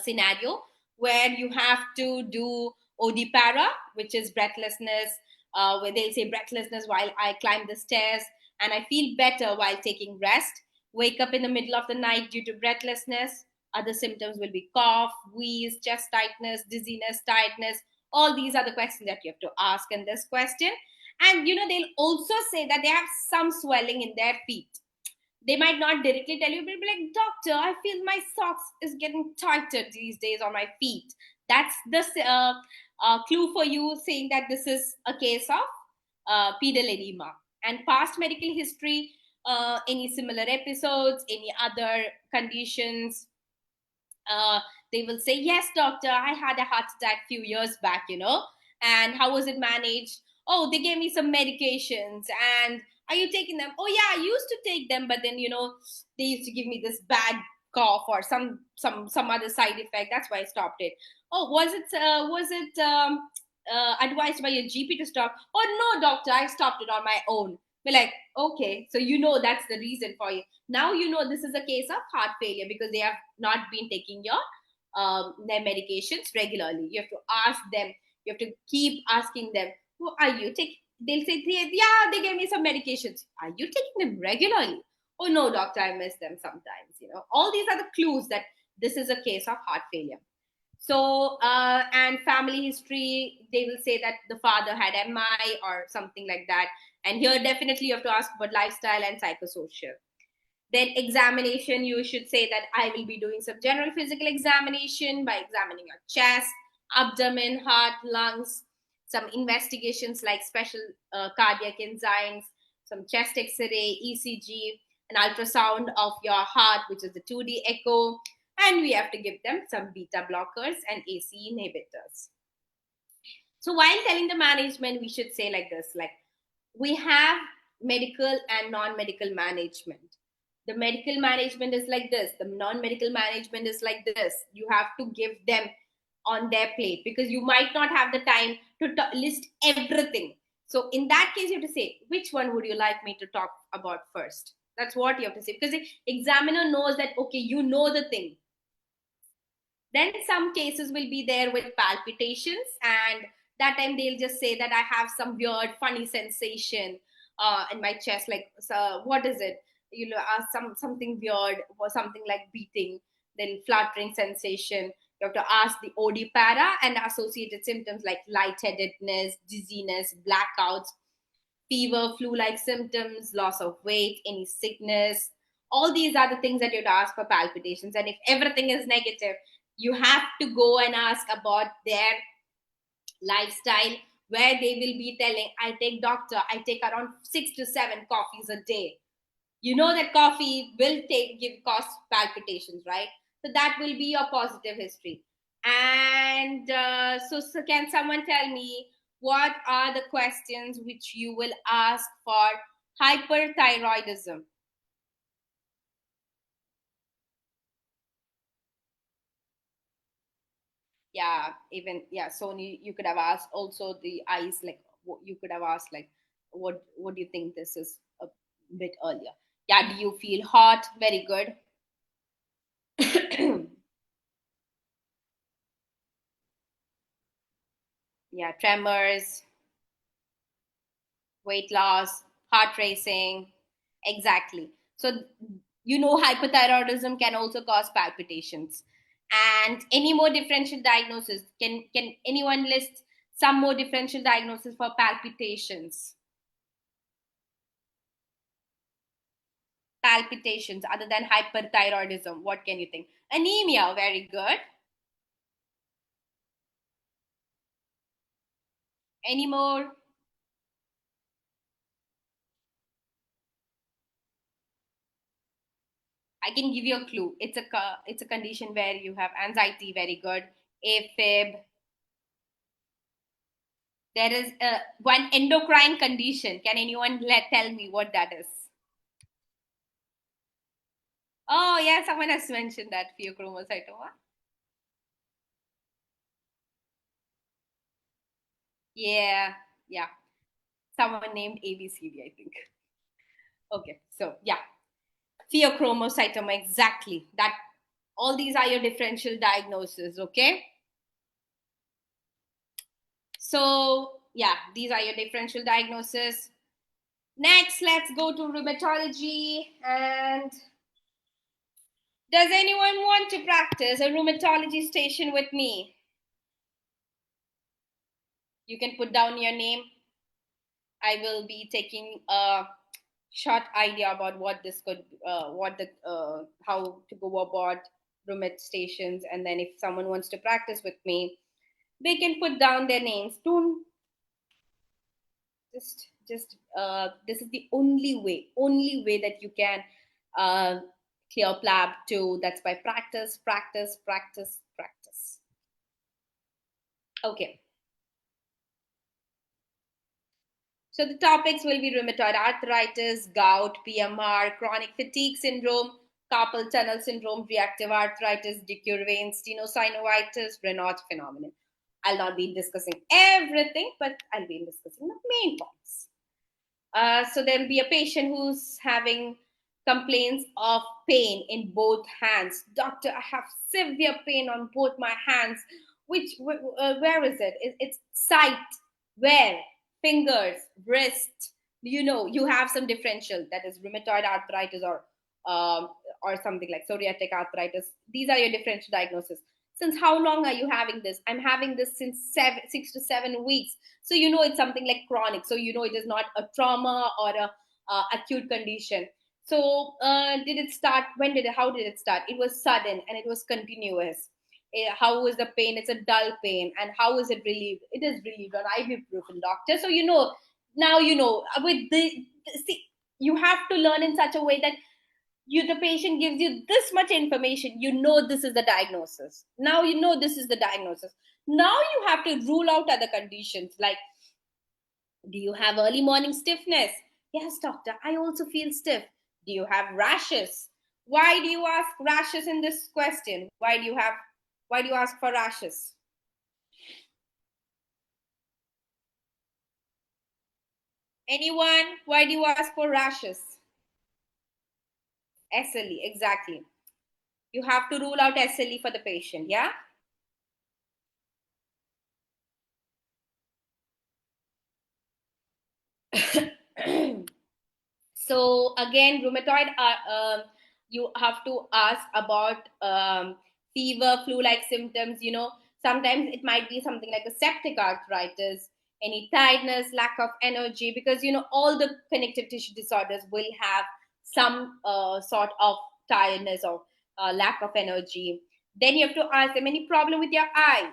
scenario where you have to do odipara, which is breathlessness, where they'll say breathlessness while I climb the stairs and I feel better while taking rest. Wake up in the middle of the night due to breathlessness. Other symptoms will be cough, wheeze, chest tightness, dizziness, tiredness. All these are the questions that you have to ask in this question. And they'll also say that they have some swelling in their feet. They might not directly tell you, but be like, doctor, I feel my socks is getting tighter these days on my feet. That's the clue for you saying that this is a case of pedal edema. And past medical history, any similar episodes, any other conditions, uh, they will say, yes, doctor, I had a heart attack few years back, and how was it managed? Oh, they gave me some medications. And are you taking them? Oh yeah, I used to take them, but then they used to give me this bad cough or some other side effect. That's why I stopped it. Oh, was it advised by your GP to stop? Oh no, doctor, I stopped it on my own. We're like, okay, so that's the reason for you. Now this is a case of heart failure because they have not been taking their medications regularly. You have to ask them. You have to keep asking them, who are you taking? They'll say, yeah, they gave me some medications. Are you taking them regularly? Oh no, doctor, I miss them sometimes. All these are the clues that this is a case of heart failure. So, and family history, they will say that the father had MI or something like that. And here, definitely, you have to ask about lifestyle and psychosocial. Then examination, you should say that I will be doing some general physical examination by examining your chest, abdomen, heart, lungs, some investigations like special cardiac enzymes, some chest x-ray, ECG, an ultrasound of your heart, which is the 2D echo, and we have to give them some beta blockers and AC inhibitors. So while telling the management, we should say like this, like, we have medical and non-medical management. The medical management is like this, the non-medical management is like this. You have to give them on their plate because you might not have the time to list everything. So in that case, you have to say, which one would you like me to talk about first? That's what you have to say, because the examiner knows that, okay, you know the thing. Then some cases will be there with palpitations, and that time they'll just say that I have some weird, funny sensation in my chest. Like, so what is it? Something weird or something like beating, then fluttering sensation. You have to ask the OD para and associated symptoms like lightheadedness, dizziness, blackouts, fever, flu like symptoms, loss of weight, any sickness. All these are the things that you have to ask for palpitations. And if everything is negative, you have to go and ask about their lifestyle, where they will be telling, I take around 6 to 7 coffees a day. You know that coffee will cause palpitations, right? So that will be your positive history. And so can someone tell me what are the questions which you will ask for hyperthyroidism? Yeah, even, yeah, Sony, you could have asked also the eyes, like, you could have asked like, what do you think this is a bit earlier? Yeah, do you feel hot? Very good. Yeah, tremors, weight loss, heart racing. Exactly. So, hypothyroidism can also cause palpitations. And any more differential diagnosis? Can anyone list some more differential diagnosis for palpitations? Palpitations other than hyperthyroidism. What can you think? Anemia. Very good. Any more? I can give you a clue. It's a condition where you have anxiety. Very good. AFib. There is one endocrine condition. Can anyone tell me what that is? Oh, yeah, someone has mentioned that pheochromocytoma. Yeah, yeah. Someone named ABCD, I think. Okay, so yeah, pheochromocytoma, exactly. That all these are your differential diagnoses, okay? So, yeah, these are your differential diagnoses. Next, let's go to rheumatology. And does anyone want to practice a rheumatology station with me? You can put down your name. I will be taking short idea about what this could, what the, how to go about roommate stations, and then if someone wants to practice with me, they can put down their names. Don't just this is the only way that you can uh, clear Plab 2. That's by practice, practice, practice, practice. Okay. So the topics will be rheumatoid arthritis, gout, PMR, chronic fatigue syndrome, carpal tunnel syndrome, reactive arthritis, decurvain, stenosynovitis, Raynaud's phenomenon. I'll not be discussing everything, but I'll be discussing the main points. So there'll be a patient who's having complaints of pain in both hands. Doctor, I have severe pain on both my hands. Where is it? It's site. Where? Fingers, wrist. You have some differential, that is rheumatoid arthritis um, or something like psoriatic arthritis. These are your differential diagnoses. Since how long are you having this? I'm having this since 6 to 7 weeks. So it's something like chronic. So it is not a trauma or a acute condition. So did it start? When did it? How did it start? It was sudden and it was continuous. How was the pain? It's a dull pain. And how is it relieved? It is relieved on ibuprofen, doctor. So now with see, you have to learn in such a way that the patient gives you this much information. This is the diagnosis. Now this is the diagnosis. Now you have to rule out other conditions like, do you have early morning stiffness? Yes, doctor, I also feel stiff. Do you have rashes? Why do you ask rashes in this question? Why do you ask for rashes? Anyone? Why do you ask for rashes? SLE, exactly. You have to rule out SLE for the patient, yeah? So again, rheumatoid, you have to ask about fever, flu-like symptoms. Sometimes it might be something like a septic arthritis, any tiredness, lack of energy, because all the connective tissue disorders will have some sort of tiredness or lack of energy. Then you have to ask them, any problem with your eye?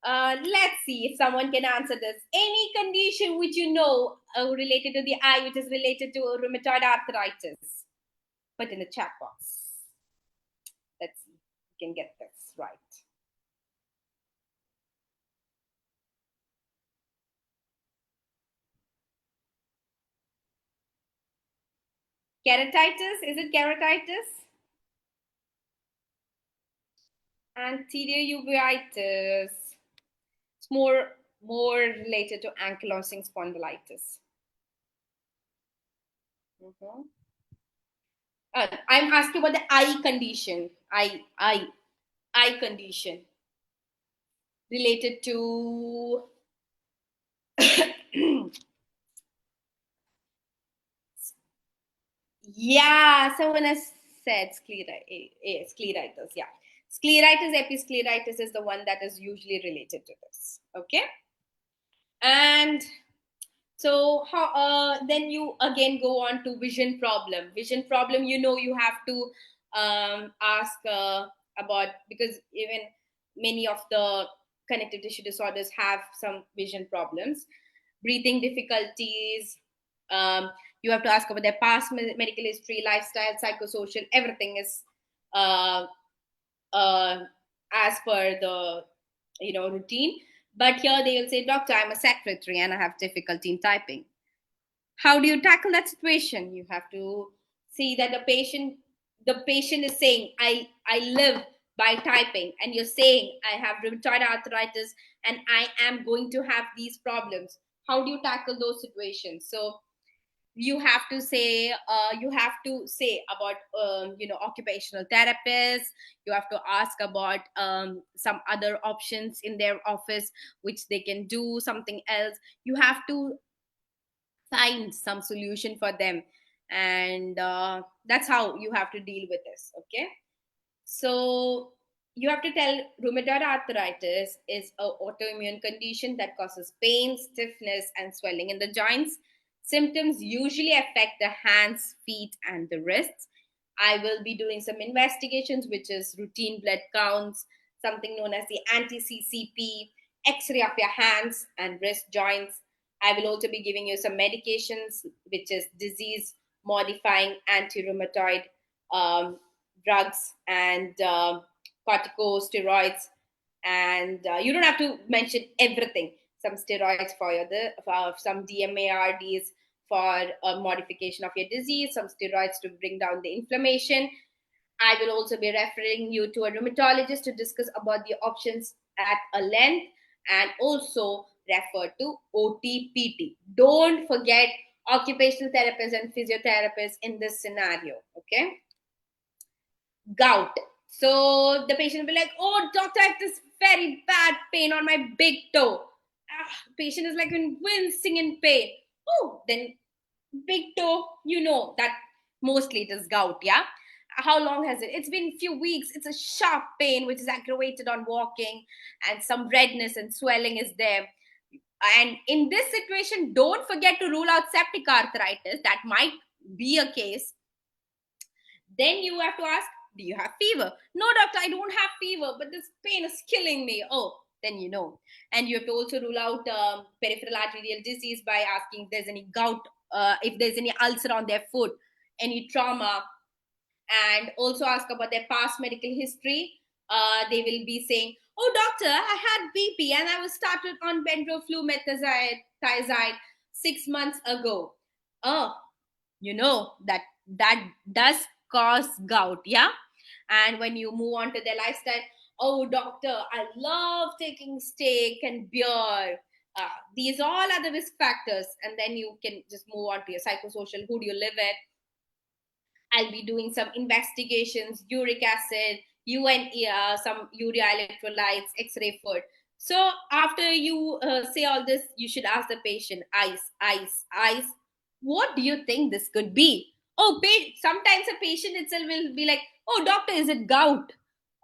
Let's see if someone can answer this. Any condition which related to the eye, which is related to rheumatoid arthritis, put in the chat box. Let's see if we can get this right. Keratitis, is it keratitis? Anterior uveitis. It's more related to ankylosing spondylitis. Mhm. I'm asking about the eye condition. Eye condition related to yeah, someone has said scleritis. Yeah, scleritis, episcleritis is the one that is usually related to this. Okay, and so how then you again go on to vision problem. Vision problem, you have to ask about, because even many of the connective tissue disorders have some vision problems, breathing difficulties. You have to ask about their past medical history, lifestyle, psychosocial. Everything is uh, uh, as per the routine. But here they will say, doctor, I'm a secretary and I have difficulty in typing. How do you tackle that situation? You have to see that the patient is saying, I live by typing, and you're saying, I have rheumatoid arthritis and I am going to have these problems. How do you tackle those situations? So you have to say about occupational therapists. You have to ask about some other options in their office which they can do something else. You have to find some solution for them, and that's how you have to deal with this. Okay, so you have to tell rheumatoid arthritis is an autoimmune condition that causes pain, stiffness, and swelling in the joints. Symptoms usually affect the hands, feet, and the wrists. I will be doing some investigations, which is routine blood counts, something known as the anti-CCP, X-ray of your hands and wrist joints. I will also be giving you some medications, which is disease-modifying anti-rheumatoid um, drugs and corticosteroids. And you don't have to mention everything. Some steroids for some DMARDs for modification of your disease, some steroids to bring down the inflammation. I will also be referring you to a rheumatologist to discuss about the options at a length, and also refer to OTPT. Don't forget occupational therapists and physiotherapists in this scenario. Okay. Gout. So the patient will be like, "Oh, doctor, I have this very bad pain on my big toe." Patient is like wincing in pain. Oh, then big toe, that mostly it is gout. Yeah. How long has it? It's been a few weeks. It's a sharp pain which is aggravated on walking, and some redness and swelling is there. And in this situation, don't forget to rule out septic arthritis. That might be a case. Then you have to ask, do you have fever? No, doctor, I don't have fever, but this pain is killing me. Oh, then you know. And you have to also rule out peripheral arterial disease by asking if there's any gout, if there's any ulcer on their foot, any trauma, and also ask about their past medical history. They will be saying, "Oh, doctor, I had BP and I was started on benroflumetazide 6 months ago." Oh, that does cause gout. Yeah. And when you move on to their lifestyle, "Oh, doctor, I love taking steak and beer." These all are the risk factors. And then you can just move on to your psychosocial. Who do you live with? I'll be doing some investigations, uric acid, some urea electrolytes, X-ray foot. So after you say all this, you should ask the patient, ice, ice, ice. What do you think this could be? Oh, sometimes a patient itself will be like, "Oh, doctor, is it gout?"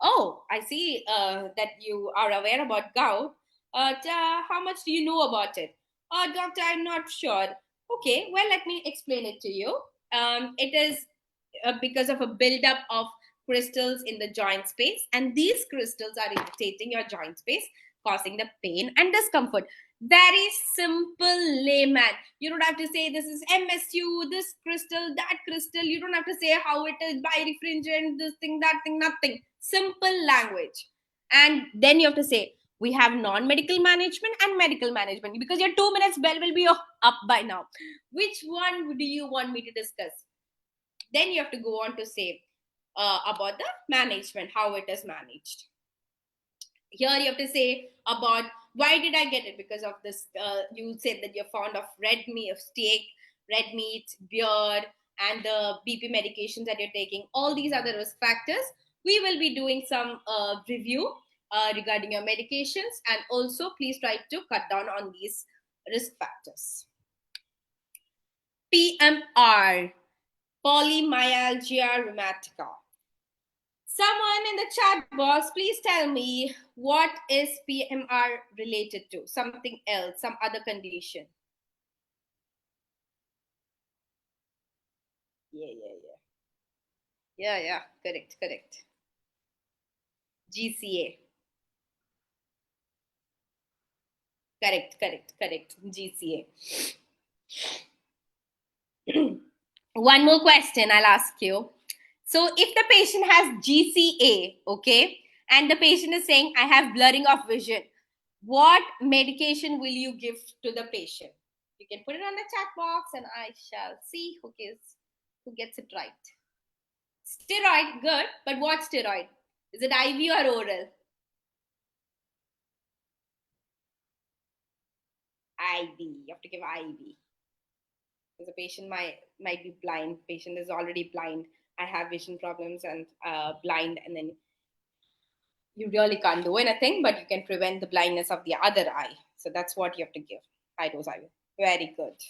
Oh, I see that you are aware about gout. How much do you know about it? Doctor, I'm not sure. Okay, well, let me explain it to you. It is because of a buildup of crystals in the joint space, and these crystals are irritating your joint space, causing the pain and discomfort. Very simple, layman. You don't have to say this is MSU, this crystal, that crystal. You don't have to say how it is birefringent, this thing, that thing, nothing. Simple language. And then you have to say we have non-medical management and medical management, because your 2 minutes bell will be up by now. Which one do you want me to discuss? Then you have to go on to say about the management, how it is managed. Here you have to say about why did I get it, because of this. You said that you're fond of red meat, of steak, red meat, beer, and the BP medications that you're taking. All these are the risk factors. We will be doing some review regarding your medications, and also please try to cut down on these risk factors. PMR, polymyalgia rheumatica. Someone in the chat box, please tell me, what is PMR related to? Something else, some other condition. Yeah. Yeah. Correct. GCA. Correct. GCA. One more question I'll ask you. So if the patient has GCA, okay, and the patient is saying, "I have blurring of vision," what medication will you give to the patient? You can put it on the chat box and I shall see who gets it right. Steroid, good, but what steroid? Is it IV or oral? IV. You have to give IV. Because the patient might be blind. Patient is already blind. I have vision problems and blind, and then you really can't do anything, but you can prevent the blindness of the other eye. So that's what you have to give. High dose IV. Very good.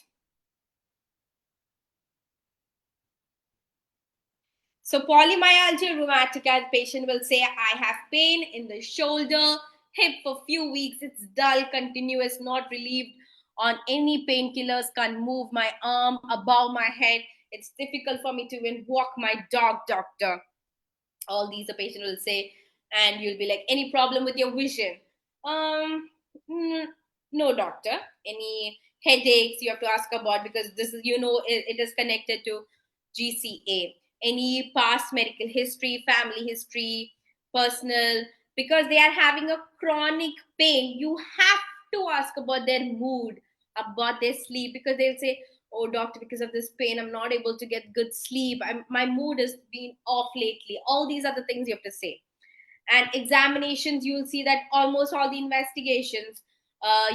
So polymyalgia rheumatica, the patient will say, "I have pain in the shoulder, hip for few weeks. It's dull, continuous, not relieved on any painkillers, can't move my arm above my head. It's difficult for me to even walk my dog, doctor. All these the patient will say, and you'll be like, any problem with your vision? um no, doctor. Any headaches you have to ask about, because this is, it is connected to GCA. Any past medical history, family history, personal, because they are having a chronic pain, you have to ask about their mood, about their sleep, because they'll say, oh doctor, because of this pain I'm not able to get good sleep, my mood has been off lately. All these are the things you have to say. And examinations, you'll see that almost all the investigations,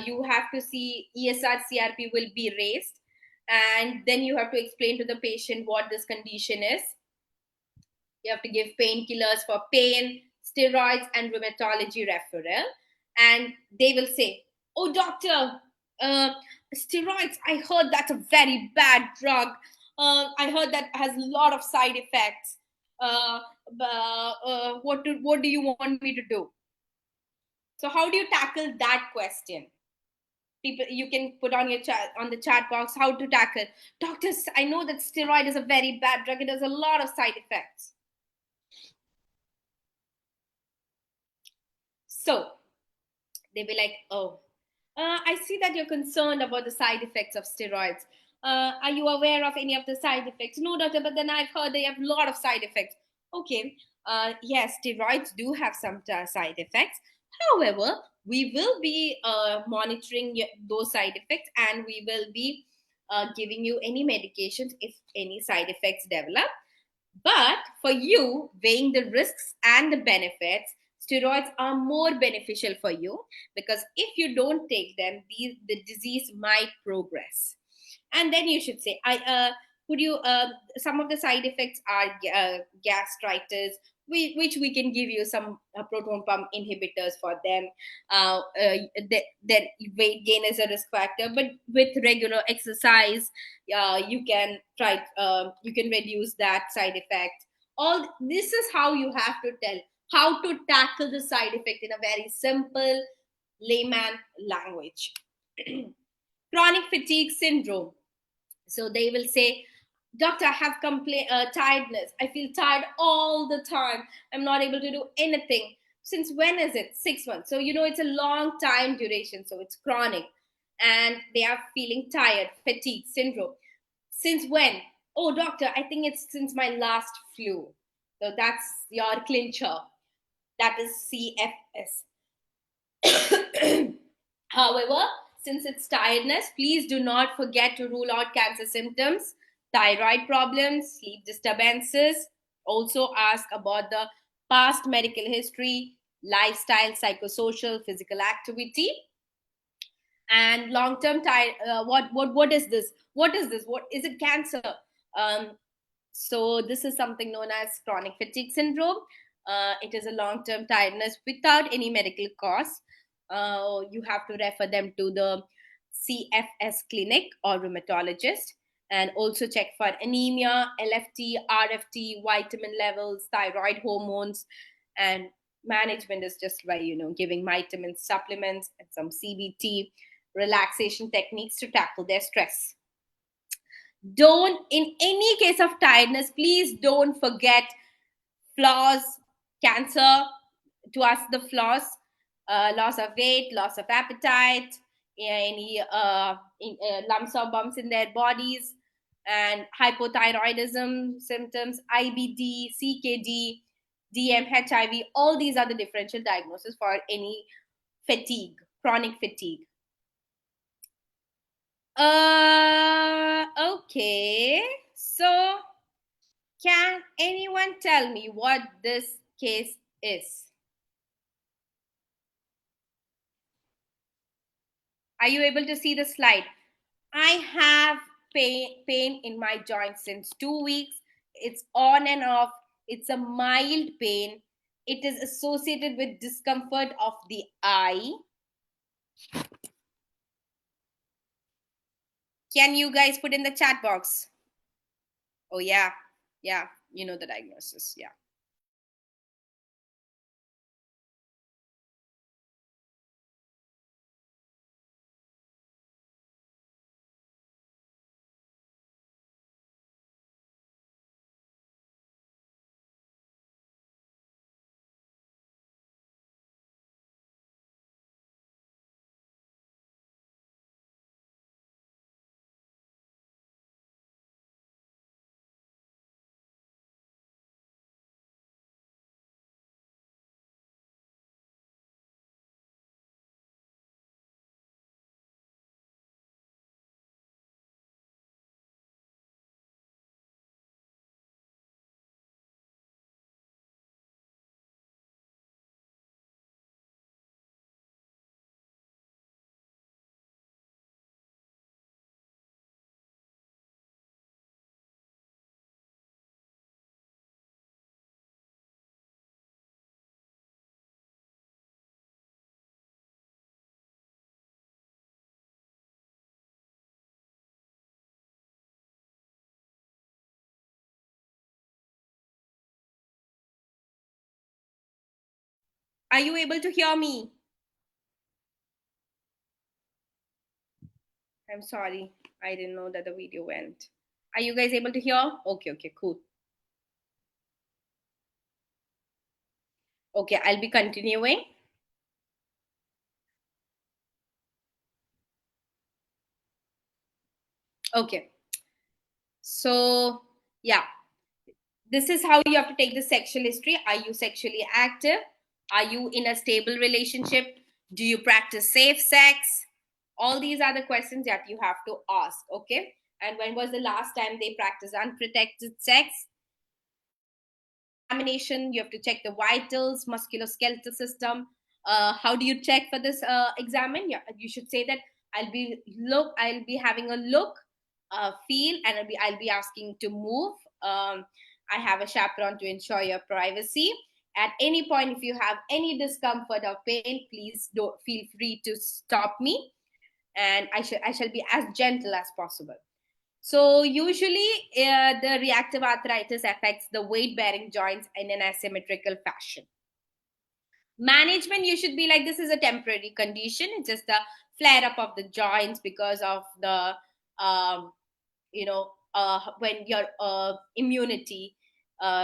you have to see ESR CRP will be raised, and then you have to explain to the patient what this condition is. You have to give painkillers for pain, steroids, and rheumatology referral. And they will say, oh, doctor, uh, steroids, I heard that's a very bad drug. I heard that has a lot of side effects. Uh, what do you want me to do? So, how do you tackle that question? People, you can put on your chat on the chat box how to tackle. Doctors, I know that steroid is a very bad drug. It has a lot of side effects. So they'll be like, oh, I see that you're concerned about the side effects of steroids. Are you aware of any of the side effects? No, doctor, but then I've heard they have a lot of side effects. Okay, yes, steroids do have some side effects. However, we will be monitoring those side effects, and we will be giving you any medications if any side effects develop. But for you, weighing the risks and the benefits, steroids are more beneficial for you, because if you don't take them, the disease might progress. And then you should say, I could you some of the side effects are gastritis, which we can give you some proton pump inhibitors for them. Then weight gain is a risk factor, but with regular exercise, you can reduce that side effect. All this is how you have to tell how to tackle the side effect in a very simple layman language. Chronic fatigue syndrome. So they will say, doctor, I have tiredness. I feel tired all the time. I'm not able to do anything. Since when is it? 6 months. So, it's a long time duration. So it's chronic. And they are feeling tired, fatigue syndrome. Since when? Oh, doctor, I think it's since my last flu. So that's your clincher. That is CFS. However, since it's tiredness, please do not forget to rule out cancer symptoms, thyroid problems, sleep disturbances. Also, ask about the past medical history, lifestyle, psychosocial, physical activity, and long-term tired. What is this? What is this? What is it? Cancer? Um, so this is something known as chronic fatigue syndrome. It is a long-term tiredness without any medical cause. You have to refer them to the CFS clinic or rheumatologist, and also check for anemia, LFT, RFT, vitamin levels, thyroid hormones, and management is just by giving vitamin supplements and some CBT relaxation techniques to tackle their stress. Don't, in any case of tiredness, please don't forget flaws, cancer, to ask the flaws, loss of weight, loss of appetite, any lumps or bumps in their bodies, and hypothyroidism symptoms, IBD, CKD, DM, HIV. All these are the differential diagnosis for any fatigue, chronic fatigue. Okay. So, can anyone tell me what this case is? Are you able to see the slide? I have pain in my joint since 2 weeks. It's on and off. It's a mild pain. It is associated with discomfort of the eye. Can you guys put in the chat box? Oh, yeah. Yeah. You know the diagnosis. Yeah. Are you able to hear me? I'm sorry. I didn't know that the video went. Are you guys able to hear? Okay, okay, cool. Okay, I'll be continuing. Okay. So, yeah, this is how you have to take the sexual history. Are you sexually active? Are you in a stable relationship? Do you practice safe sex? All these are the questions that you have to ask, okay? And when was the last time they practiced unprotected sex? Examination, you have to check the vitals, musculoskeletal system. How do you check for this examine? Yeah, you should say that I'll be having a look, feel, and I'll be asking to move. I have a chaperone to ensure your privacy. At any point, if you have any discomfort or pain, please don't feel free to stop me, and I shall be as gentle as possible. So usually, the reactive arthritis affects the weight-bearing joints in an asymmetrical fashion. Management, you should be like, this is a temporary condition. It's just a flare up of the joints because of the when your immunity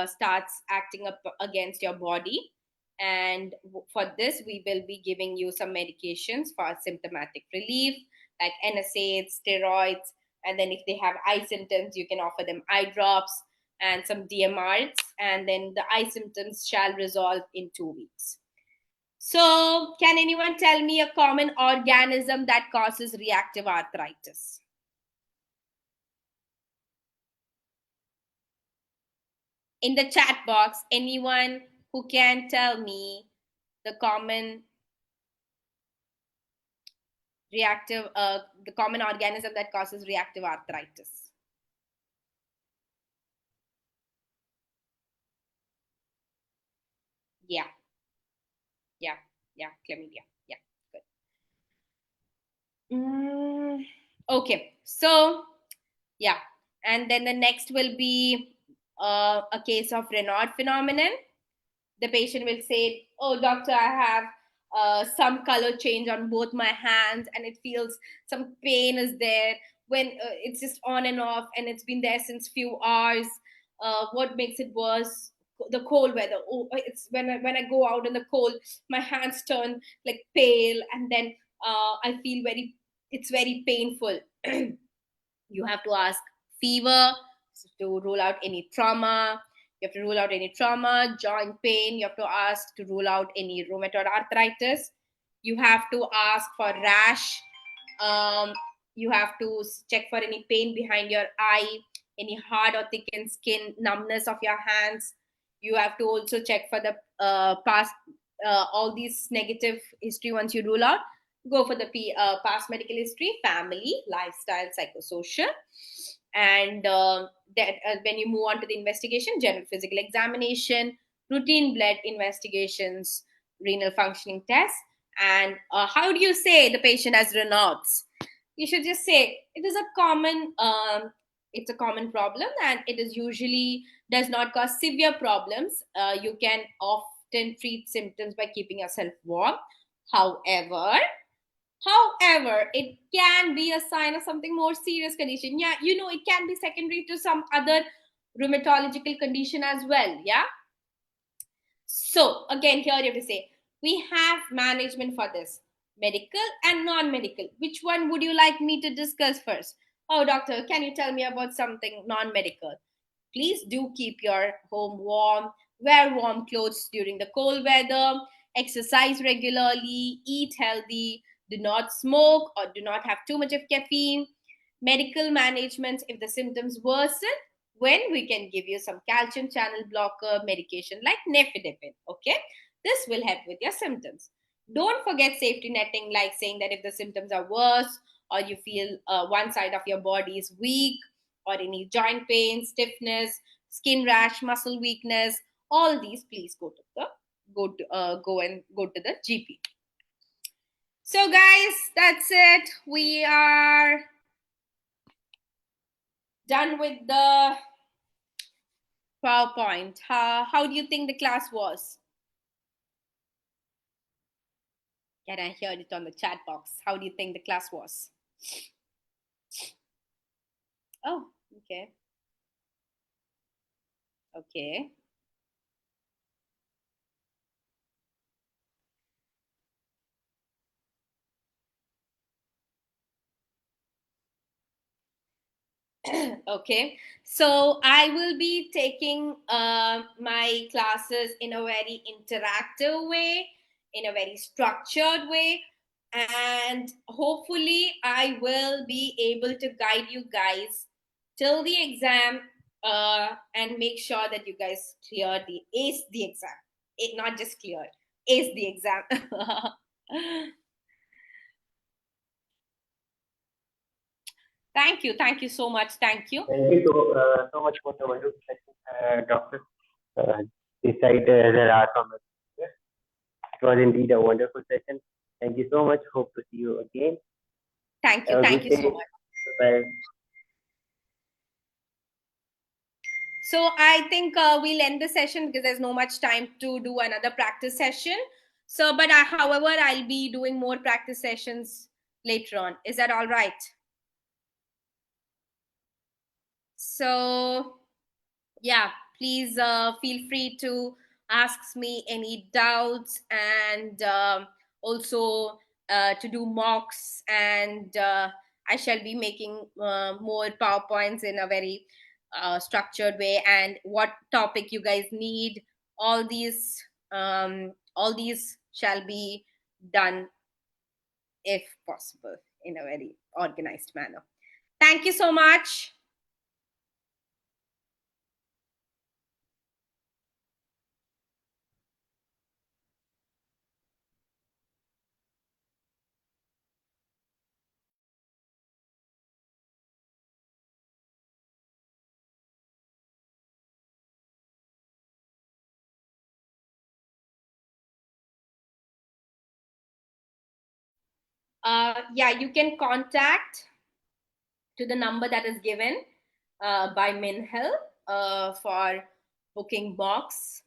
starts acting up against your body. And for this, we will be giving you some medications for symptomatic relief, like NSAIDs, steroids. And then if they have eye symptoms, you can offer them eye drops and some DMRs. And then the eye symptoms shall resolve in 2 weeks. So, can anyone tell me a common organism that causes reactive arthritis? In the chat box, anyone who can tell me the the common organism that causes reactive arthritis? Yeah, yeah, yeah, chlamydia. Yeah, good. Okay, so yeah, and then the next will be a case of Raynaud phenomenon. The patient will say, "Oh, doctor, I have some color change on both my hands, and it feels some pain is there when it's just on and off, and it's been there since few hours. What makes it worse? The cold weather. Oh, it's when I go out in the cold, my hands turn like pale, and then I feel it's very painful." You have to ask fever to rule out any trauma. You have to rule out any trauma, joint pain. You have to ask to rule out any rheumatoid arthritis. You have to ask for rash. um, you have to check for any pain behind your eye, any hard or thickened skin, numbness of your hands. You have to also check for the past, all these negative history. Once you rule out, go for the past medical history, family, lifestyle, psychosocial. And that when you move on to the investigation, general physical examination, routine blood investigations, renal functioning tests. And how do you say the patient has Raynaud's? You should just say it is a common it's a common problem, and it is usually does not cause severe problems. You can often treat symptoms by keeping yourself warm. However however it can be a sign of something more serious condition. Yeah, it can be secondary to some other rheumatological condition as well. Yeah. So again, here you have to say we have management for this, medical and non-medical. Which one would you like me to discuss first? Oh, doctor, can you tell me about something non-medical? Please do keep your home warm, wear warm clothes during the cold weather, exercise regularly, eat healthy, do not smoke or do not have too much of caffeine. Medical management, if the symptoms worsen, when we can give you some calcium channel blocker medication like nifedipine. Okay, this will help with your symptoms. Don't forget safety netting, like saying that if the symptoms are worse or you feel one side of your body is weak, or any joint pain, stiffness, skin rash, muscle weakness, all these, please go to the GP. So guys, that's it. We are done with the PowerPoint. How do you think the class was? And I heard it on the chat box. How do you think the class was? Oh, okay. Okay. Okay, so I will be taking my classes in a very interactive way, in a very structured way, and hopefully I will be able to guide you guys till the exam, and make sure that you guys clear the ace the exam. Not just clear, ace the exam. Thank you so much, thank you. Thank you so much for the wonderful session, Doctor. Beside there are some. It was indeed a wonderful session. Thank you so much. Hope to see you again. Have a Thank good you so day. much. Bye. So I think we'll end the session because there's no much time to do another practice session. So, but however, I'll be doing more practice sessions later on. Is that all right? So, yeah, please feel free to ask me any doubts, and also to do mocks, and I shall be making more powerpoints in a very structured way, and what topic you guys need, all these shall be done if possible in a very organized manner. Thank you so much. Yeah, you can contact to the number that is given by Minhel for booking box